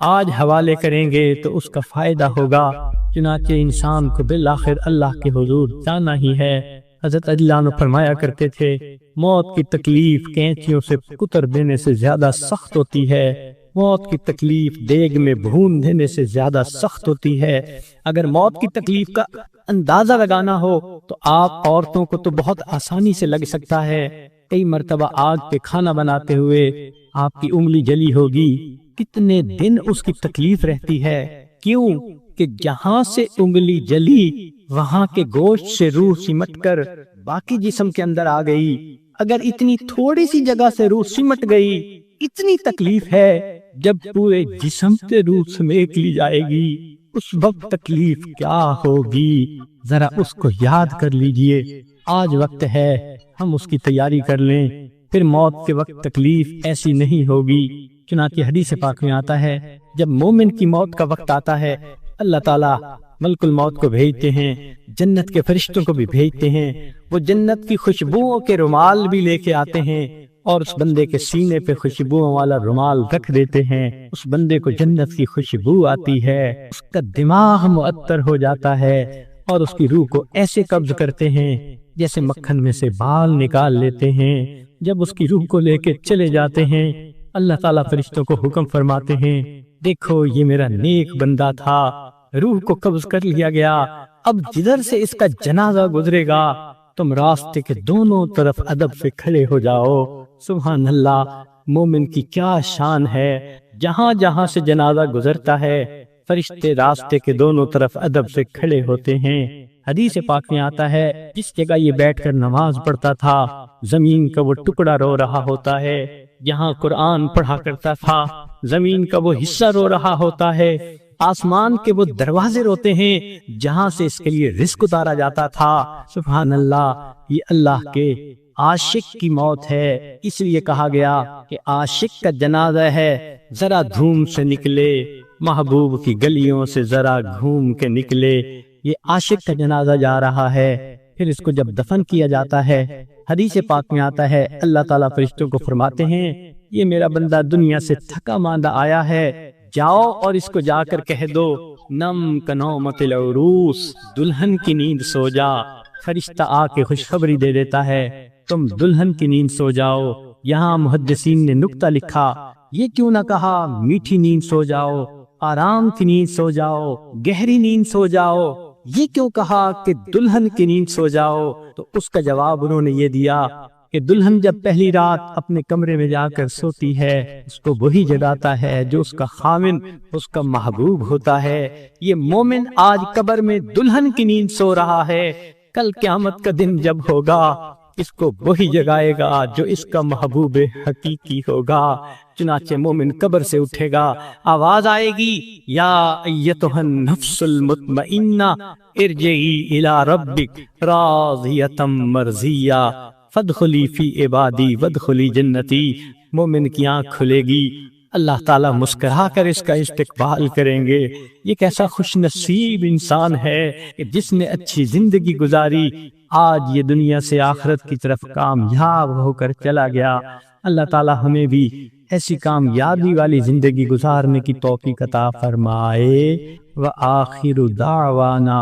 آج حوالے کریں گے تو اس کا فائدہ ہوگا۔ چنانچہ انسان کو بالآخر اللہ کے حضور جانا ہی ہے۔ حضرت علی عنہ فرمایا کرتے تھے، موت کی تکلیف کینچیوں سے کتر دینے سے زیادہ سخت ہوتی ہے، موت کی تکلیف دیگ میں بھون دینے سے زیادہ سخت ہوتی ہے۔ اگر موت کی تکلیف کا اندازہ لگانا ہو تو آپ عورتوں کو تو بہت آسانی سے لگ سکتا ہے۔ کئی مرتبہ آگ پہ کھانا بناتے ہوئے آپ کی انگلی جلی ہوگی، کتنے دن اس کی تکلیف رہتی ہے۔ کیوں کہ جہاں سے انگلی جلی وہاں کے گوشت سے روح سمٹ کر باقی جسم کے اندر آ گئی۔ اگر اتنی تھوڑی سی جگہ سے روح سمٹ گئی، اتنی تکلیف ہے۔ جب پورے جسم سے روح سمیٹ لی جائے گی، اس وقت تکلیف کیا ہوگی، ذرا اس کو یاد کر لیجئے۔ آج وقت ہے ہم اس کی تیاری کر لیں، پھر موت کے وقت تکلیف ایسی نہیں ہوگی۔ چنانچہ حدیث پاک میں آتا ہے، جب مومن کی موت کا وقت آتا ہے، اللہ تعالیٰ ملک الموت کو بھیجتے ہیں، جنت کے فرشتوں کو بھی بھیجتے ہیں، وہ جنت کی خوشبوؤں کے رومال بھی لے کے آتے ہیں اور اس بندے کے سینے پہ خوشبوؤں والا رومال رکھ دیتے ہیں۔ اس بندے کو جنت کی خوشبو آتی ہے، اس کا دماغ معطر ہو جاتا ہے اور اس کی روح کو ایسے قبض کرتے ہیں جیسے مکھن میں سے بال نکال لیتے ہیں۔ جب اس کی روح کو لے کے چلے جاتے ہیں، اللہ تعالیٰ فرشتوں کو حکم فرماتے ہیں، دیکھو یہ میرا نیک بندہ تھا، روح کو قبض کر لیا گیا، اب جدھر سے اس کا جنازہ گزرے گا تم راستے کے دونوں طرف ادب سے کھڑے ہو جاؤ۔ سبحان اللہ، مومن کی کیا شان ہے، جہاں جہاں سے جنازہ گزرتا ہے فرشتے راستے کے دونوں طرف ادب سے کھڑے ہوتے ہیں۔ حدیث پاک میں آتا ہے، جس جگہ یہ بیٹھ کر نماز پڑھتا تھا زمین کا وہ ٹکڑا رو رہا ہوتا ہے، جہاں قرآن پڑھا کرتا تھا زمین کا وہ حصہ رو رہا ہوتا ہے، آسمان کے وہ دروازے روتے ہیں جہاں سے اس کے لیے رزق اتارا جاتا تھا۔ سبحان اللہ، یہ اللہ کے عاشق کی موت ہے، اس لیے کہا گیا کہ عاشق کا جنازہ ہے، ذرا دھوم سے نکلے، محبوب کی گلیوں سے ذرا گھوم کے نکلے۔ یہ عاشق کا جنازہ جا رہا ہے، پھر اس کو جب دفن کیا جاتا ہے، حدیث پاک میں آتا ہے، اللہ تعالیٰ فرشتوں کو فرماتے ہیں، یہ میرا بندہ دنیا سے تھکا ماندہ آیا ہے، جاؤ اور اس کو جا کر کہہ دو، نم کنومت العروس، دلہن کی نیند سو جا۔ فرشتہ آ کے خوشخبری دے دیتا ہے، تم دلہن کی نیند سو جاؤ۔ یہاں محدثین نے نکتہ لکھا، یہ کیوں نہ کہا میٹھی نیند سو جاؤ، آرام کی نیند سو جاؤ، گہری نیند سو جاؤ، یہ کیوں کہا کہ دلہن کی نیند سو جاؤ؟ تو اس کا جواب انہوں نے یہ دیا کہ دلہن جب پہلی رات اپنے کمرے میں جا کر سوتی ہے، اس کو وہی جگاتا ہے جو اس کا خاوند، اس کا محبوب ہوتا ہے۔ یہ مومن آج قبر میں دلہن کی نیند سو رہا ہے، کل قیامت کا دن جب ہوگا اس کو وہی جگائے گا جو اس کا محبوب حقیقی ہوگا۔ چنانچہ مومن قبر سے اٹھے گا، آواز آئے گی، یا ایتھا النفس المطمئنہ ارجعی الی ربک راضیۃ مرضیہ فادخلی فی عبادی وادخلی جنتی۔ مومن کی آنکھ کھلے گی، اللہ تعالیٰ مسکرا کر اس کا استقبال کریں گے۔ یہ کیسا خوش نصیب انسان ہے کہ جس نے اچھی زندگی گزاری، آج یہ دنیا سے آخرت کی طرف کامیاب ہو کر چلا گیا۔ اللہ تعالیٰ ہمیں بھی ایسی کامیابی والی زندگی گزارنے کی توفیق عطا فرمائے۔ وآخر دعوانا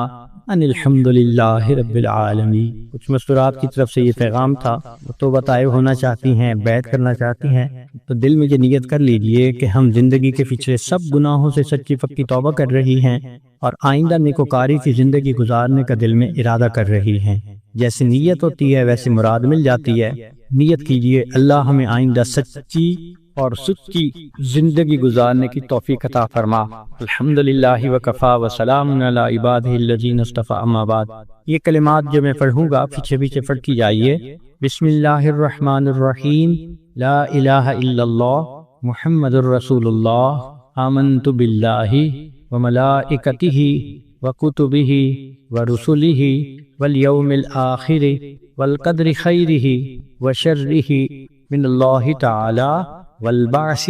ان الحمدللہ رب العالمین۔ کچھ مستورات کی طرف سے یہ پیغام تھا، وہ توبہ طائب ہونا چاہتی ہیں، بیعت کرنا چاہتی ہیں، تو دل میں یہ نیت کر لیجئے کہ ہم زندگی کے پچھلے سب گناہوں سے سچی پکی توبہ کر رہی ہیں اور آئندہ نیکوکاری کی زندگی گزارنے کا دل میں ارادہ کر رہی ہیں۔ جیسی نیت ہوتی ہے ویسی مراد مل جاتی ہے۔ نیت کیجئے اللہ ہمیں آئندہ سچی اور سچی زندگی گزارنے کی توفیق عطا فرما۔ الحمدللہ وکفا وسلام علی عبادہ الذین اصطفیٰ، اما بعد۔ یہ کلمات جو میں پڑھوں گا پیچھے پیچھے پڑھتی جائیے۔ بسم اللہ الرحمن الرحیم، لا الہ الا اللہ محمد الرسول اللہ، آمنت باللہ وملائکتہ وکتبہ ورسلہ والیوم الآخر والقدر خیرہ وشرہ من اللہ تعالی والبعث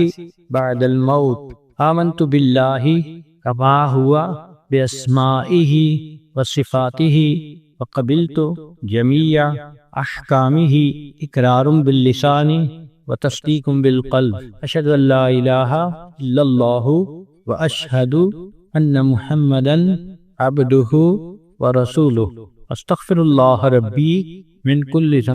بعد الموت۔ آمنت باللہ کما ہوا باسمائہ وصفاتہ وقبلت جمیع احکامہ اقرار باللسان وتصدیق بالقلب۔ اشہد ان لا الہ الا اللہ واشہد ان محمدا عبدہ ورسولہ۔ استغفر اللہ ربی من کل ذنب